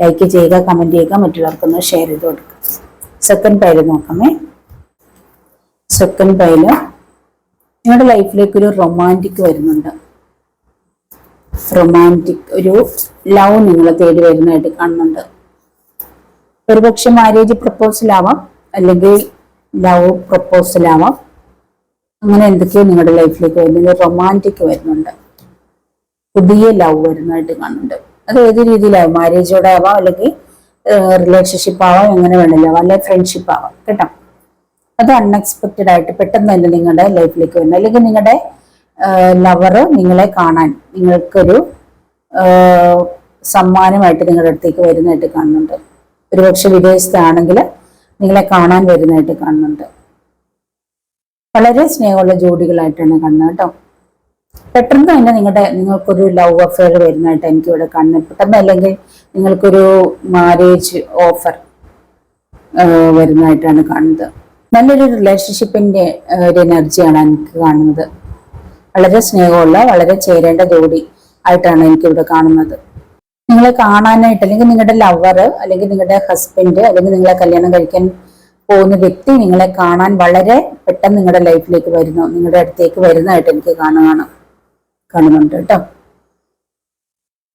ലൈക്ക് ചെയ്യുക, കമന്റ് ചെയ്യുക, മറ്റുള്ളവർക്കൊന്ന് ഷെയർ ചെയ്ത് കൊടുക്കുക. സെക്കൻഡ് പൈല് നോക്കാമേ. സെക്കൻഡ് പൈല് നിങ്ങളുടെ ലൈഫിലേക്ക് ഒരു റൊമാൻറ്റിക് വരുന്നുണ്ട്. റൊമാൻറ്റിക് ഒരു ലവ് നിങ്ങളെ തേടി വരുന്നതായിട്ട് കാണുന്നുണ്ട്. ഒരുപക്ഷെ മാരേജ് പ്രപ്പോസൽ ആവാം, അല്ലെങ്കിൽ ലവ് പ്രപ്പോസൽ ആവാം. അങ്ങനെ എന്തൊക്കെയോ നിങ്ങളുടെ ലൈഫിലേക്ക് വരുന്നത് റൊമാൻറ്റിക് വരുന്നുണ്ട്. പുതിയ ലവ് വരുന്നതായിട്ട് കാണുന്നുണ്ട്. അത് ഏത് രീതിയിലാവും, മാരേജോടെ ആവാം, അല്ലെങ്കിൽ റിലേഷൻഷിപ്പ് ആവാം, എങ്ങനെ വേണമല്ലോ, അല്ലെങ്കിൽ ഫ്രണ്ട്ഷിപ്പ് ആവാം കേട്ടോ. അത് അൺഎക്സ്പെക്റ്റഡ് ആയിട്ട് പെട്ടെന്ന് തന്നെ നിങ്ങളുടെ ലൈഫിലേക്ക് വരുന്നു. അല്ലെങ്കിൽ നിങ്ങളുടെ ലവറ് നിങ്ങളെ കാണാൻ നിങ്ങൾക്കൊരു സമ്മാനമായിട്ട് നിങ്ങളുടെ അടുത്തേക്ക് വരുന്നതായിട്ട് കാണുന്നുണ്ട്. ഒരുപക്ഷെ വിദേശത്താണെങ്കിൽ നിങ്ങളെ കാണാൻ വരുന്നതായിട്ട് കാണുന്നുണ്ട്. വളരെ സ്നേഹമുള്ള ജോഡികളായിട്ടാണ് കാണുന്നത് കേട്ടോ. പെട്ടെന്ന് തന്നെ നിങ്ങൾക്കൊരു ലവ് അഫെയർ വരുന്നതായിട്ട് എനിക്ക് ഇവിടെ കാണുന്നത്. പെട്ടെന്ന് അല്ലെങ്കിൽ നിങ്ങൾക്കൊരു മാരേജ് ഓഫർ വരുന്നതായിട്ടാണ് കാണുന്നത്. നല്ലൊരു റിലേഷൻഷിപ്പിന്റെ ഒരു എനർജിയാണ് എനിക്ക് കാണുന്നത്. വളരെ സ്നേഹമുള്ള, വളരെ ചേരേണ്ട ജോഡി ആയിട്ടാണ് എനിക്കിവിടെ കാണുന്നത്. നിങ്ങളെ കാണാനായിട്ട്, അല്ലെങ്കിൽ നിങ്ങളുടെ ലവർ, അല്ലെങ്കിൽ നിങ്ങളുടെ ഹസ്ബൻഡ്, അല്ലെങ്കിൽ നിങ്ങളെ കല്യാണം കഴിക്കാൻ പോകുന്ന വ്യക്തി നിങ്ങളെ കാണാൻ വളരെ പെട്ടെന്ന് നിങ്ങളുടെ ലൈഫിലേക്ക് വരുന്നു, നിങ്ങളുടെ അടുത്തേക്ക് വരുന്നതായിട്ട് എനിക്ക് കാണുന്നുണ്ട് കേട്ടോ.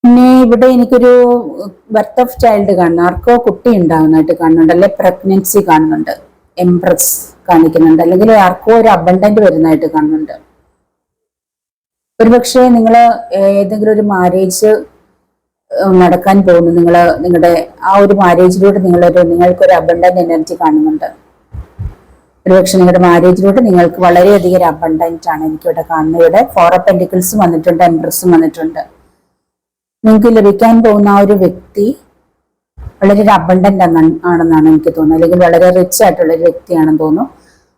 പിന്നെ ഇവിടെ എനിക്കൊരു ബർത്ത് ഓഫ് ചൈൽഡ് കാണുന്നു, ആർക്കോ കുട്ടി ഉണ്ടാകുന്നതായിട്ട് കാണുന്നുണ്ട്, അല്ലെ പ്രഗ്നൻസി കാണുന്നുണ്ട്, എംപ്രസ് കാണിക്കുന്നുണ്ട്, അല്ലെങ്കിൽ ആർക്കോ ഒരു അബണ്ടന്റ് വരുന്നതായിട്ട് കാണുന്നുണ്ട്. ഒരുപക്ഷെ നിങ്ങൾ ഏതെങ്കിലും ഒരു മാരേജ് നടക്കാൻ പോകുന്നു, നിങ്ങളുടെ ആ ഒരു മാരേജിലൂടെ നിങ്ങൾക്കൊരു അബണ്ടന്റ് എനർജി കാണുന്നുണ്ട്. ഒരുപക്ഷെ നിങ്ങളുടെ മാരേജിലൂടെ നിങ്ങൾക്ക് വളരെയധികം ഒരു അബണ്ടന്റ് ആണ് എനിക്കിവിടെ കാണുന്നത്. ഇവിടെ 4 ഓഫ് പെന്റിക്കിൾസും വന്നിട്ടുണ്ട്, എംപ്രസും വന്നിട്ടുണ്ട്. നിങ്ങൾക്ക് ലഭിക്കാൻ പോകുന്ന ആ ഒരു വ്യക്തി വളരെ ഒരു അബണ്ടന്റ് ആണെന്നാണ് എനിക്ക് തോന്നുന്നത്, അല്ലെങ്കിൽ വളരെ റിച്ച് ആയിട്ടുള്ള ഒരു വ്യക്തിയാണെന്ന് തോന്നുന്നു.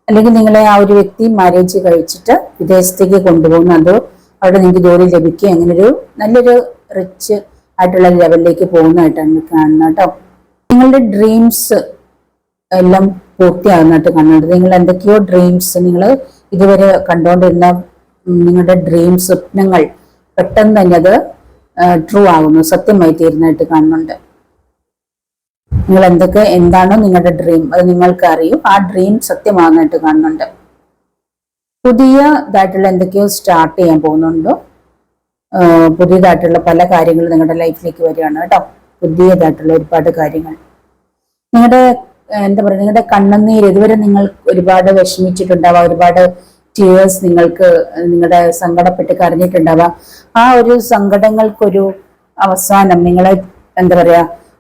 അല്ലെങ്കിൽ നിങ്ങളെ ആ ഒരു വ്യക്തി മാരേജ് കഴിച്ചിട്ട് വിദേശത്തേക്ക് കൊണ്ടുപോകുന്നു, അതോ അവിടെ നിങ്ങൾക്ക് ജോലി ലഭിക്കുക, അങ്ങനെ ഒരു നല്ലൊരു റിച്ച് ആയിട്ടുള്ള ലെവലിലേക്ക് പോകുന്നതായിട്ടാണ് കാണുന്നത് കേട്ടോ. നിങ്ങളുടെ ഡ്രീംസ് എല്ലാം പൂർത്തിയാകുന്നതായിട്ട് കാണുന്നുണ്ട്. നിങ്ങൾ എന്തൊക്കെയോ ഡ്രീംസ്, നിങ്ങൾ ഇതുവരെ കണ്ടുകൊണ്ടിരുന്ന നിങ്ങളുടെ സ്വപ്നങ്ങൾ പെട്ടെന്ന് തന്നെ അത് ട്രൂ ആകുന്നു, സത്യമായി തീരുന്നതായിട്ട് കാണുന്നുണ്ട്. നിങ്ങൾ എന്താണോ നിങ്ങളുടെ ഡ്രീം, അത് നിങ്ങൾക്ക് അറിയും, ആ ഡ്രീം സത്യമാകുന്നതായിട്ട് കാണുന്നുണ്ട്. പുതിയതായിട്ടുള്ള എന്തൊക്കെയോ സ്റ്റാർട്ട് ചെയ്യാൻ പോകുന്നുണ്ടോ, പുതിയതായിട്ടുള്ള പല കാര്യങ്ങളും നിങ്ങളുടെ ലൈഫിലേക്ക് വരികയാണ് കേട്ടോ. പുതിയതായിട്ടുള്ള ഒരുപാട് കാര്യങ്ങൾ, നിങ്ങളുടെ കണ്ണുനീര്, ഇതുവരെ നിങ്ങൾ ഒരുപാട് വിഷമിച്ചിട്ടുണ്ടാവാം, ഒരുപാട് ടീയേഴ്സ് നിങ്ങൾക്ക് നിങ്ങളുടെ സങ്കടപ്പെട്ട് കരഞ്ഞിട്ടുണ്ടാവാം. ആ ഒരു സങ്കടങ്ങൾക്കൊരു അവസാനം നിങ്ങളെ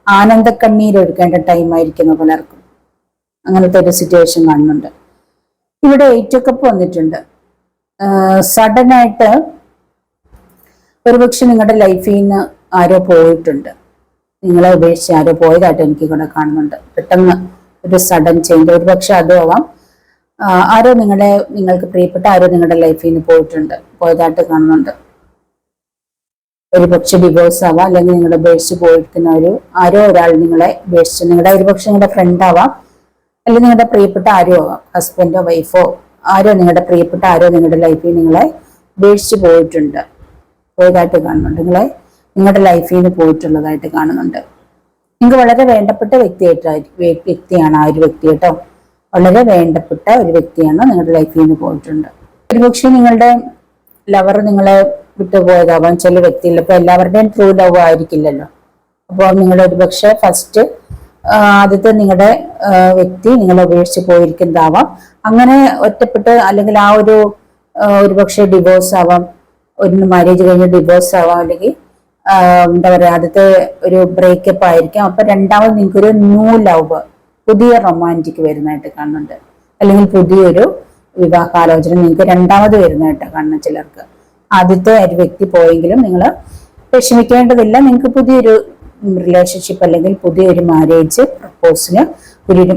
ആനന്ദ കണ്ണീര് ഒഴുക്കേണ്ട ടൈം ആയിരിക്കുന്നു പലർക്കും. അങ്ങനത്തെ ഒരു സിറ്റുവേഷൻ കാണുന്നുണ്ട്. ഇവിടെ 8 കപ്പ് വന്നിട്ടുണ്ട്. സഡൻ ആയിട്ട് ഒരുപക്ഷെ നിങ്ങളുടെ ലൈഫിൽ നിന്ന് ആരോ പോയിട്ടുണ്ട്, നിങ്ങളെ ഉപേക്ഷിച്ച് ആരോ പോയതായിട്ട് എനിക്ക് ഇവിടെ കാണുന്നുണ്ട്. പെട്ടെന്ന് ഒരു സഡൻ ചേഞ്ച്, ഒരുപക്ഷെ അതും ആവാം. ആരോ നിങ്ങൾക്ക് പ്രിയപ്പെട്ട ആരോ നിങ്ങളുടെ ലൈഫിൽ നിന്ന് പോയതായിട്ട് കാണുന്നുണ്ട്. ഒരുപക്ഷെ ഡിവോഴ്സ് ആവാം, അല്ലെങ്കിൽ നിങ്ങളുടെ ഉപേക്ഷിച്ച് പോയിരിക്കുന്ന ആരോ ഒരാൾ നിങ്ങളെ ഉപേക്ഷിച്ച്, ഒരുപക്ഷെ നിങ്ങളുടെ ഫ്രണ്ട് ആവാം, അല്ലെങ്കിൽ നിങ്ങളുടെ പ്രിയപ്പെട്ട ആരോ ആവാം, ഹസ്ബൻഡോ വൈഫോ ആരോ നിങ്ങളുടെ പ്രിയപ്പെട്ട ആരോ നിങ്ങളുടെ ലൈഫിൽ നിങ്ങളെ ഉപേക്ഷിച്ച് പോയതായിട്ട് കാണുന്നുണ്ട്. നിങ്ങളുടെ ലൈഫിൽ നിന്ന് പോയിട്ടുള്ളതായിട്ട് കാണുന്നുണ്ട്. നിങ്ങൾക്ക് വളരെ വേണ്ടപ്പെട്ട വ്യക്തിയാണ് ആ ഒരു വ്യക്തി കേട്ടോ. വളരെ വേണ്ടപ്പെട്ട ഒരു വ്യക്തിയാണ് നിങ്ങളുടെ ലൈഫിൽ നിന്ന് പോയിട്ടുണ്ട്. ഒരുപക്ഷെ നിങ്ങളുടെ ലവർ നിങ്ങളെ വിട്ടുപോയതാവാം ചില വ്യക്തികൾ. ഇപ്പൊ എല്ലാവരുടെയും ട്രൂ ലവ് ആയിരിക്കില്ലല്ലോ. അപ്പോൾ നിങ്ങൾ ഒരുപക്ഷെ ഫസ്റ്റ് ആദ്യത്തെ നിങ്ങളുടെ വ്യക്തി നിങ്ങളെ ഉപേക്ഷിച്ച് പോയിരിക്കുന്നതാവാം. അങ്ങനെ ഒറ്റപ്പെട്ട് അല്ലെങ്കിൽ ആ ഒരുപക്ഷെ ഡിവോഴ്സ് ആവാം, ഒരു മാരേജ് കഴിഞ്ഞ് ഡിവോഴ്സ് ആവാം, അല്ലെങ്കിൽ എന്താ പറയാ ആദ്യത്തെ ഒരു ബ്രേക്കപ്പ് ആയിരിക്കാം. അപ്പൊ രണ്ടാമത് നിങ്ങൾക്കൊരു ന്യൂ ലവ്, പുതിയ റൊമാൻറ്റിക് വരുന്നതായിട്ട് കാണുന്നുണ്ട്. അല്ലെങ്കിൽ പുതിയൊരു വിവാഹാലോചന നിങ്ങൾക്ക് രണ്ടാമത് വരുന്നതായിട്ട് കാണുന്ന ചിലർക്ക്. ആദ്യത്തെ ഒരു വ്യക്തി പോയെങ്കിലും നിങ്ങൾ വിഷമിക്കേണ്ടതില്ല. നിങ്ങൾക്ക് പുതിയൊരു റിലേഷൻഷിപ്പ് അല്ലെങ്കിൽ പുതിയൊരു മാരേജ് പ്രപ്പോസല്,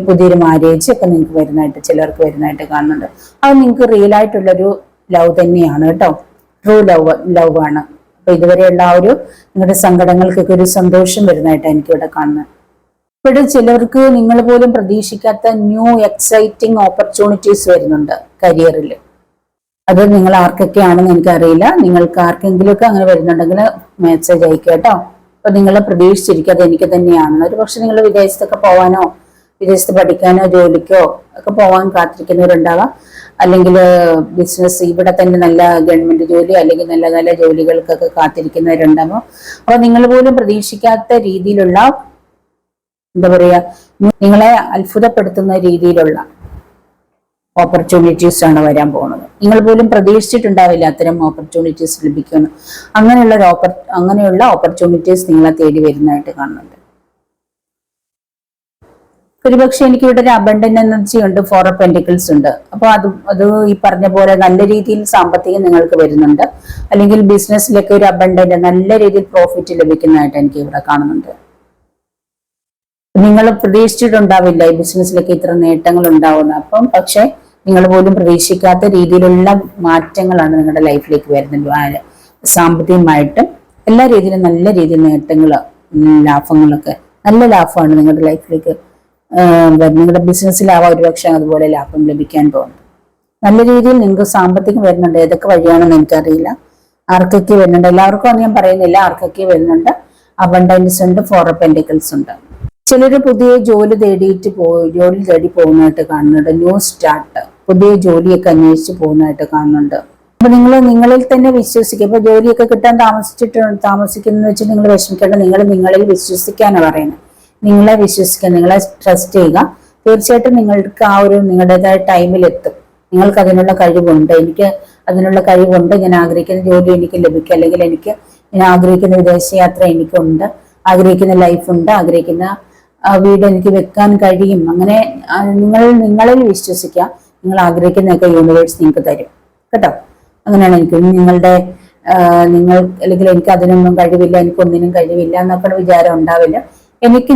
പുതിയൊരു മാരേജ് ഒക്കെ നിങ്ങൾക്ക് വരുന്നതായിട്ട് ചിലർക്ക് വരുന്നതായിട്ട് കാണുന്നുണ്ട്. അത് നിങ്ങൾക്ക് റിയൽ ആയിട്ടുള്ളൊരു ലവ് തന്നെയാണ് കേട്ടോ. ട്രൂ ലവ് ആണ്. അപ്പൊ ഇതുവരെയുള്ള ആ നിങ്ങളുടെ സങ്കടങ്ങൾക്കൊക്കെ ഒരു സന്തോഷം വരുന്നതായിട്ടാണ് എനിക്കിവിടെ കാണുന്നത്. ഇവിടെ ചിലർക്ക് നിങ്ങൾ പോലും പ്രതീക്ഷിക്കാത്ത ന്യൂ എക്സൈറ്റിംഗ് ഓപ്പർച്യൂണിറ്റീസ് വരുന്നുണ്ട് കരിയറിൽ. അത് നിങ്ങൾ ആർക്കൊക്കെയാണെന്ന് എനിക്കറിയില്ല. നിങ്ങൾക്ക് ആർക്കെങ്കിലും ഒക്കെ അങ്ങനെ വരുന്നുണ്ടെങ്കിൽ മെസ്സേജ് അയക്കുക കേട്ടോ. അപ്പൊ നിങ്ങൾ പ്രതീക്ഷിച്ചിരിക്കുക അത് എനിക്ക് തന്നെയാണെന്ന്. ഒരു പക്ഷെ നിങ്ങൾ വിദേശത്തൊക്കെ പോകാനോ വിദേശത്ത് പഠിക്കാനോ ജോലിക്കോ ഒക്കെ പോകാൻ കാത്തിരിക്കുന്നവരുണ്ടാവാം. അല്ലെങ്കിൽ ബിസിനസ് ഇവിടെ തന്നെ നല്ല ഗവൺമെന്റ് ജോലി അല്ലെങ്കിൽ നല്ല നല്ല ജോലികൾക്കൊക്കെ കാത്തിരിക്കുന്നവരുണ്ടാവാം. അപ്പൊ നിങ്ങൾ പോലും പ്രതീക്ഷിക്കാത്ത രീതിയിലുള്ള എന്താ പറയാ നിങ്ങളെ അത്ഭുതപ്പെടുത്തുന്ന രീതിയിലുള്ള ഓപ്പർച്യൂണിറ്റീസ് ആണ് വരാൻ പോകുന്നത്. നിങ്ങൾ പോലും പ്രതീക്ഷിച്ചിട്ടുണ്ടാവില്ല അത്തരം ഓപ്പർച്യൂണിറ്റീസ് ലഭിക്കുമെന്ന്. അങ്ങനെയുള്ള ഓപ്പർച്യൂണിറ്റീസ് നിങ്ങളെ തേടി വരുന്നതായിട്ട് കാണുന്നുണ്ട്. ഒരുപക്ഷെ എനിക്ക് ഇവിടെ ഒരു അബണ്ടന്റ് എനർജി ഉണ്ട്, 4 ഓഫ് പെന്റിക്കിൾസ് ഉണ്ട്. അപ്പൊ അത് ഈ പറഞ്ഞ പോലെ നല്ല രീതിയിൽ സാമ്പത്തികം നിങ്ങൾക്ക് വരുന്നുണ്ട്. അല്ലെങ്കിൽ ബിസിനസ്സിലൊക്കെ ഒരു അബണ്ടന്റ് നല്ല രീതിയിൽ പ്രോഫിറ്റ് ലഭിക്കുന്നതായിട്ട് എനിക്ക് ഇവിടെ കാണുന്നുണ്ട്. നിങ്ങൾ പ്രതീക്ഷിച്ചിട്ടുണ്ടാവില്ല ഈ ബിസിനസ്സിലൊക്കെ ഇത്ര നേട്ടങ്ങൾ ഉണ്ടാവുന്നത്. അപ്പം പക്ഷെ നിങ്ങൾ പോലും പ്രതീക്ഷിക്കാത്ത രീതിയിലുള്ള മാറ്റങ്ങളാണ് നിങ്ങളുടെ ലൈഫിലേക്ക് വരുന്നത്. സാമ്പത്തികമായിട്ടും എല്ലാ രീതിയിലും നല്ല രീതിയിൽ നേട്ടങ്ങൾ, ലാഭങ്ങളൊക്കെ നല്ല ലാഭമാണ് നിങ്ങളുടെ ലൈഫിലേക്ക് നിങ്ങളുടെ ബിസിനസ്സിലാവാം. ഒരുപക്ഷെ അതുപോലെ ലാഭം ലഭിക്കാൻ പോകുന്നത് നല്ല രീതിയിൽ നിങ്ങൾക്ക് സാമ്പത്തികം വരുന്നുണ്ട്. ഏതൊക്കെ വഴിയാണെന്ന് എനിക്കറിയില്ല. ആർക്കൊക്കെ വരുന്നുണ്ട്, എല്ലാവർക്കും ഞാൻ പറയുന്നില്ല. ആർക്കൊക്കെ വരുന്നുണ്ട്. അബണ്ടൻസ് ഉണ്ട്, 4 ഓഫ് പെന്റിക്കിൾസ് ഉണ്ട്. ചിലര് പുതിയ ജോലി തേടി പോകുന്നതായിട്ട് കാണുന്നുണ്ട്. ന്യൂ സ്റ്റാർട്ട്, പുതിയ ജോലിയൊക്കെ അന്വേഷിച്ച് പോകുന്നതായിട്ട് കാണുന്നുണ്ട്. അപ്പൊ നിങ്ങളിൽ തന്നെ വിശ്വസിക്കുക. ഇപ്പൊ ജോലിയൊക്കെ കിട്ടാൻ താമസിക്കുന്ന വെച്ച് നിങ്ങൾ വിഷമിക്കേണ്ട. നിങ്ങളിൽ വിശ്വസിക്കാനാണ് പറയുന്നത്. നിങ്ങളെ വിശ്വസിക്കുക, നിങ്ങളെ ട്രസ്റ്റ് ചെയ്യുക. തീർച്ചയായിട്ടും നിങ്ങൾക്ക് നിങ്ങളുടേതായ ടൈമിൽ എത്തും. നിങ്ങൾക്ക് അതിനുള്ള കഴിവുണ്ട്. എനിക്ക് അതിനുള്ള കഴിവുണ്ട്. ഞാൻ ആഗ്രഹിക്കുന്ന ജോലി എനിക്ക് ലഭിക്കും, അല്ലെങ്കിൽ ഞാൻ ആഗ്രഹിക്കുന്ന വിദേശയാത്ര എനിക്കുണ്ട്, ആഗ്രഹിക്കുന്ന ലൈഫുണ്ട്, ആഗ്രഹിക്കുന്ന വീട് എനിക്ക് വെക്കാൻ കഴിയും. അങ്ങനെ നിങ്ങളിൽ വിശ്വസിക്കുക. നിങ്ങൾ ആഗ്രഹിക്കുന്നതൊക്കെ യൂണിവേഴ്സ് നിങ്ങൾക്ക് തരും കേട്ടോ. അങ്ങനെയാണ് അല്ലെങ്കിൽ എനിക്ക് അതിനൊന്നും കഴിവില്ല, എനിക്കൊന്നിനും കഴിവില്ല എന്നൊക്കെ വിചാരം ഉണ്ടാവില്ല.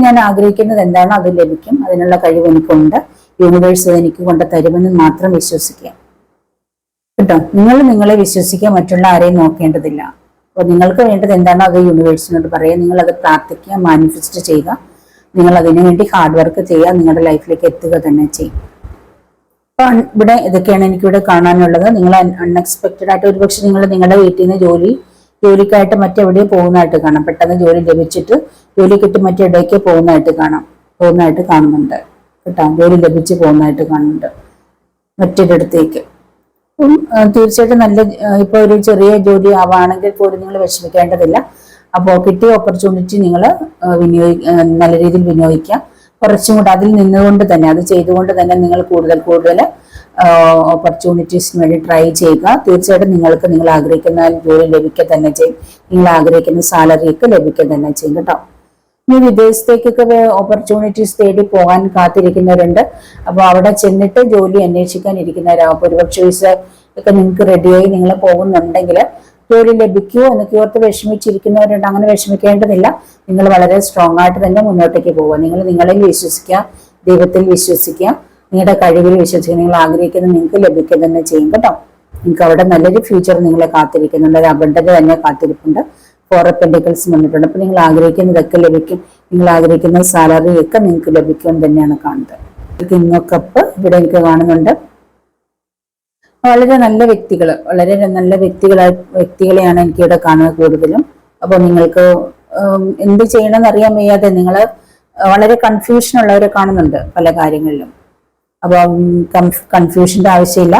ഞാൻ ആഗ്രഹിക്കുന്നത് എന്താണോ അത് ലഭിക്കും. അതിനുള്ള കഴിവ് എനിക്കുണ്ട്. യൂണിവേഴ്സ് എനിക്ക് കൊണ്ട് തരുമെന്ന് മാത്രം വിശ്വസിക്കുക കേട്ടോ. നിങ്ങളെ വിശ്വസിക്കുക, മറ്റുള്ള ആരെയും നോക്കേണ്ടതില്ല. അപ്പോൾ നിങ്ങൾക്ക് വേണ്ടത് എന്താണോ അത് യൂണിവേഴ്സിനോട് പറയുക. നിങ്ങൾ അത് പ്രാർത്ഥിക്കുക, മാനിഫെസ്റ്റ് ചെയ്യുക. നിങ്ങൾ അതിനു വേണ്ടി ഹാർഡ് വർക്ക് ചെയ്യുക. നിങ്ങളുടെ ലൈഫിലേക്ക് എത്തുക തന്നെ ചെയ്യും. അപ്പൊ ഇവിടെ ഇതൊക്കെയാണ് എനിക്കിവിടെ കാണാനുള്ളത്. നിങ്ങൾ അൺഎക്സ്പെക്റ്റഡ് ആയിട്ട് ഒരുപക്ഷെ നിങ്ങളുടെ വീട്ടിൽ നിന്ന് ജോലിക്കായിട്ട് മറ്റെവിടെയോ പോകുന്നതായിട്ട് കാണാം. പെട്ടെന്ന് ജോലി ലഭിച്ചിട്ട് ജോലി കിട്ടി മറ്റെവിടേക്ക് പോകുന്നതായിട്ട് കാണുന്നുണ്ട് കേട്ടോ. ജോലി ലഭിച്ച് പോകുന്നതായിട്ട് കാണുന്നുണ്ട് മറ്റൊരിടത്തേക്ക്. തീർച്ചയായിട്ടും ഇപ്പൊ ഒരു ചെറിയ ജോലി ആവുകയാണെങ്കിൽ പോലും നിങ്ങൾ വിഷമിക്കേണ്ടതില്ല. അപ്പോൾ കിട്ടിയ ഓപ്പർച്യൂണിറ്റി നിങ്ങൾ നല്ല രീതിയിൽ വിനിയോഗിക്കുക. കുറച്ചും കൂടെ അതിൽ നിന്നുകൊണ്ട് തന്നെ അത് ചെയ്തുകൊണ്ട് തന്നെ നിങ്ങൾ കൂടുതൽ ഓപ്പർച്യൂണിറ്റീസിന് വേണ്ടി ട്രൈ ചെയ്യുക. തീർച്ചയായിട്ടും നിങ്ങൾ ആഗ്രഹിക്കുന്ന ജോലി ലഭിക്കുക തന്നെ ചെയ്യും. നിങ്ങൾ ആഗ്രഹിക്കുന്ന സാലറിയൊക്കെ ലഭിക്കുക തന്നെ ചെയ്യും കേട്ടോ. ഇനി വിദേശത്തേക്കൊക്കെ ഓപ്പർച്യൂണിറ്റീസ് തേടി പോകാൻ കാത്തിരിക്കുന്നവരുണ്ട്. അപ്പോൾ അവിടെ ചെന്നിട്ട് ജോലി അന്വേഷിക്കാൻ ഇരിക്കുന്നവരാകും. അപ്പോൾ ഒരുപക്ഷെ വിസ ഒക്കെ നിങ്ങൾക്ക് റെഡിയായി നിങ്ങൾ പോകുന്നുണ്ടെങ്കിൽ ജോലി ലഭിക്കുമോ എന്നൊക്കെ ഓർത്ത് വിഷമിച്ചിരിക്കുന്നവരുണ്ട്. അങ്ങനെ വിഷമിക്കേണ്ടതില്ല. നിങ്ങൾ വളരെ സ്ട്രോങ് ആയിട്ട് തന്നെ മുന്നോട്ടേക്ക് പോവുക. നിങ്ങളിൽ വിശ്വസിക്കുക, ദൈവത്തിൽ വിശ്വസിക്കുക, നിങ്ങളുടെ കഴിവിൽ വിശ്വസിക്കുക. നിങ്ങൾ ആഗ്രഹിക്കുന്നത് നിങ്ങൾക്ക് ലഭിക്കുക തന്നെ ചെയ്യും കേട്ടോ. നിങ്ങൾക്ക് അവിടെ നല്ലൊരു ഫ്യൂച്ചർ നിങ്ങളെ കാത്തിരിക്കുന്നുണ്ട്. ഒരു അബണ്ടന്റ് തന്നെ കാത്തിരിപ്പുണ്ട്. 4 ഓഫ് പെന്റിക്കിൾസ് വന്നിട്ടുണ്ട്. അപ്പൊ നിങ്ങൾ ആഗ്രഹിക്കുന്നതൊക്കെ ലഭിക്കും. നിങ്ങൾ ആഗ്രഹിക്കുന്ന സാലറി ഒക്കെ നിങ്ങൾക്ക് ലഭിക്കും തന്നെയാണ് കാണുന്നത്. കിങ് ഓഫ് കപ്പ് ഇവിടെ എനിക്ക് കാണുന്നുണ്ട്. വളരെ നല്ല വ്യക്തികൾ, വളരെ നല്ല വ്യക്തികളെയാണ് എനിക്കിവിടെ കാണുന്നത് കൂടുതലും. അപ്പോൾ നിങ്ങൾക്ക് എന്ത് ചെയ്യണമെന്ന് അറിയാൻ വയ്യാതെ നിങ്ങൾ വളരെ കൺഫ്യൂഷൻ ഉള്ളവരെ കാണുന്നുണ്ട് പല കാര്യങ്ങളിലും. അപ്പം കൺഫ്യൂഷന്റെ ആവശ്യമില്ല.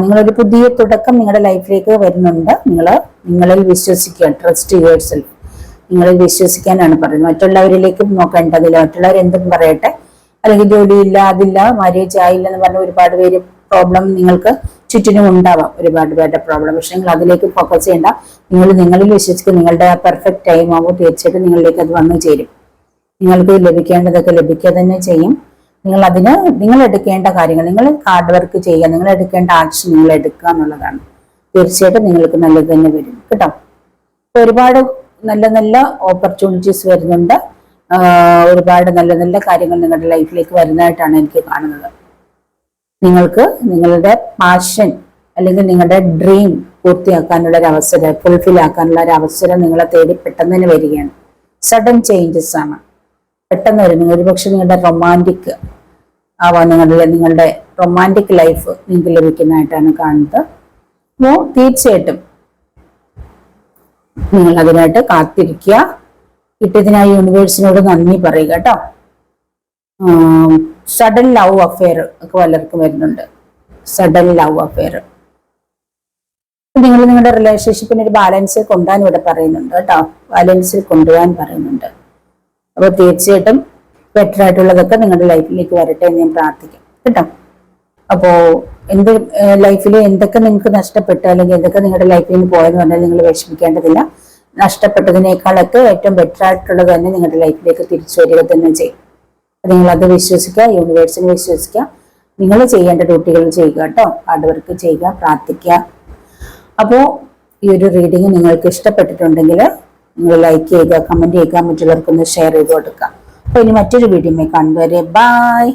നിങ്ങളൊരു പുതിയ തുടക്കം നിങ്ങളുടെ ലൈഫിലേക്ക് വരുന്നുണ്ട്. നിങ്ങളിൽ വിശ്വസിക്കുക, ട്രസ്റ്റ് യുവർ സെൽഫ്. നിങ്ങളിൽ വിശ്വസിക്കാനാണ് പറയുന്നത്. മറ്റുള്ളവരിലേക്ക് നോക്കേണ്ടതില്ല. മറ്റുള്ളവർ എന്തും പറയട്ടെ, അല്ലെങ്കിൽ ജോലിയില്ല, അതില്ല, മാരേജ് ആയില്ല എന്ന് പറഞ്ഞ ഒരുപാട് പേര് പ്രോബ്ലം നിങ്ങൾക്ക് ചുറ്റിനും ഉണ്ടാവാം, ഒരുപാട് പേരുടെ പ്രോബ്ലം. പക്ഷെ നിങ്ങൾ അതിലേക്ക് ഫോക്കസ് ചെയ്യേണ്ട. നിങ്ങളിൽ വിശ്വസിക്കുക. നിങ്ങളുടെ പെർഫെക്റ്റ് ടൈം ആകുമ്പോൾ തീർച്ചയായിട്ടും നിങ്ങളിലേക്ക് അത് വന്നു ചേരും. നിങ്ങൾക്ക് ലഭിക്കേണ്ടതൊക്കെ ലഭിക്കുക തന്നെ ചെയ്യും. നിങ്ങൾ എടുക്കേണ്ട കാര്യങ്ങൾ, നിങ്ങൾ ഹാർഡ് വർക്ക് ചെയ്യുക, നിങ്ങൾ എടുക്കേണ്ട ആക്ഷൻ നിങ്ങൾ എടുക്കുക എന്നുള്ളതാണ്. തീർച്ചയായിട്ടും നിങ്ങൾക്ക് നല്ലത് തന്നെ വരും കേട്ടോ. ഒരുപാട് നല്ല നല്ല ഓപ്പർച്യൂണിറ്റീസ് വരുന്നുണ്ട്. ഒരുപാട് നല്ല നല്ല കാര്യങ്ങൾ നിങ്ങളുടെ ലൈഫിലേക്ക് വരുന്നതായിട്ടാണ് എനിക്ക് കാണുന്നത്. നിങ്ങൾക്ക് നിങ്ങളുടെ പാഷൻ അല്ലെങ്കിൽ നിങ്ങളുടെ ഡ്രീം പൂർത്തിയാക്കാനുള്ള ഒരു അവസരം, ഫുൾഫിൽ ആക്കാനുള്ള ഒരു അവസരം നിങ്ങളെ തേടി പെട്ടെന്ന് തന്നെ വരികയാണ്. സഡൻ ചേഞ്ചസ് ആണ് പെട്ടെന്ന് വരുന്നത്. ഒരുപക്ഷെ നിങ്ങളുടെ റൊമാൻറ്റിക് ആവാം, നിങ്ങളുടെ റൊമാൻറ്റിക് ലൈഫ് നിങ്ങൾക്ക് ലഭിക്കുന്നതായിട്ടാണ് കാണുന്നത്. അപ്പോൾ തീർച്ചയായിട്ടും നിങ്ങൾ അതിനായിട്ട് കാത്തിരിക്കുക. കിട്ടിയതിനായി യൂണിവേഴ്സിനോട് നന്ദി പറയുക കേട്ടോ. സഡൻ ലവ് അഫെയർ ഒക്കെ പലർക്കും വരുന്നുണ്ട്. സഡൻ ലവ് അഫെയർ നിങ്ങൾ നിങ്ങളുടെ റിലേഷൻഷിപ്പിന് ഒരു ബാലൻസിൽ കൊണ്ടുപോകാൻ ഇവിടെ പറയുന്നുണ്ട് കേട്ടോ. ബാലൻസിൽ കൊണ്ടുപോകാൻ പറയുന്നുണ്ട്. അപ്പോൾ തീർച്ചയായിട്ടും ബെറ്റർ ആയിട്ടുള്ളതൊക്കെ നിങ്ങളുടെ ലൈഫിലേക്ക് വരട്ടെ എന്ന് ഞാൻ പ്രാർത്ഥിക്കാം കേട്ടോ. അപ്പോൾ ലൈഫിൽ എന്തൊക്കെ നിങ്ങൾക്ക് നഷ്ടപ്പെട്ടു, അല്ലെങ്കിൽ എന്തൊക്കെ നിങ്ങളുടെ ലൈഫിൽ നിന്ന് പോയെന്ന് പറഞ്ഞാൽ നിങ്ങൾ വിഷമിക്കേണ്ടതില്ല. നഷ്ടപ്പെട്ടതിനേക്കാളൊക്കെ ഏറ്റവും ബെറ്റർ ആയിട്ടുള്ളത് തന്നെ നിങ്ങളുടെ ലൈഫിലേക്ക് തിരിച്ചു വരിക തന്നെ ചെയ്യും. നിങ്ങളത് വിശ്വസിക്കുക, യൂണിവേഴ്സിനെ വിശ്വസിക്കുക. നിങ്ങൾ ചെയ്യേണ്ട ഡ്യൂട്ടികൾ ചെയ്യുക കേട്ടോ. ഹാർഡ് വർക്ക് ചെയ്യുക, പ്രാർത്ഥിക്കുക. അപ്പോൾ ഈ ഒരു റീഡിങ് നിങ്ങൾക്ക് ഇഷ്ടപ്പെട്ടിട്ടുണ്ടെങ്കിൽ നിങ്ങൾ ലൈക്ക് ചെയ്യുക, കമന്റ് ചെയ്യുക, മറ്റുള്ളവർക്കൊന്ന് ഷെയർ ചെയ്ത് കൊടുക്കുക. അപ്പോൾ ഇനി മറ്റൊരു വീഡിയോയിൽ കാണുന്നവരെ ബൈ.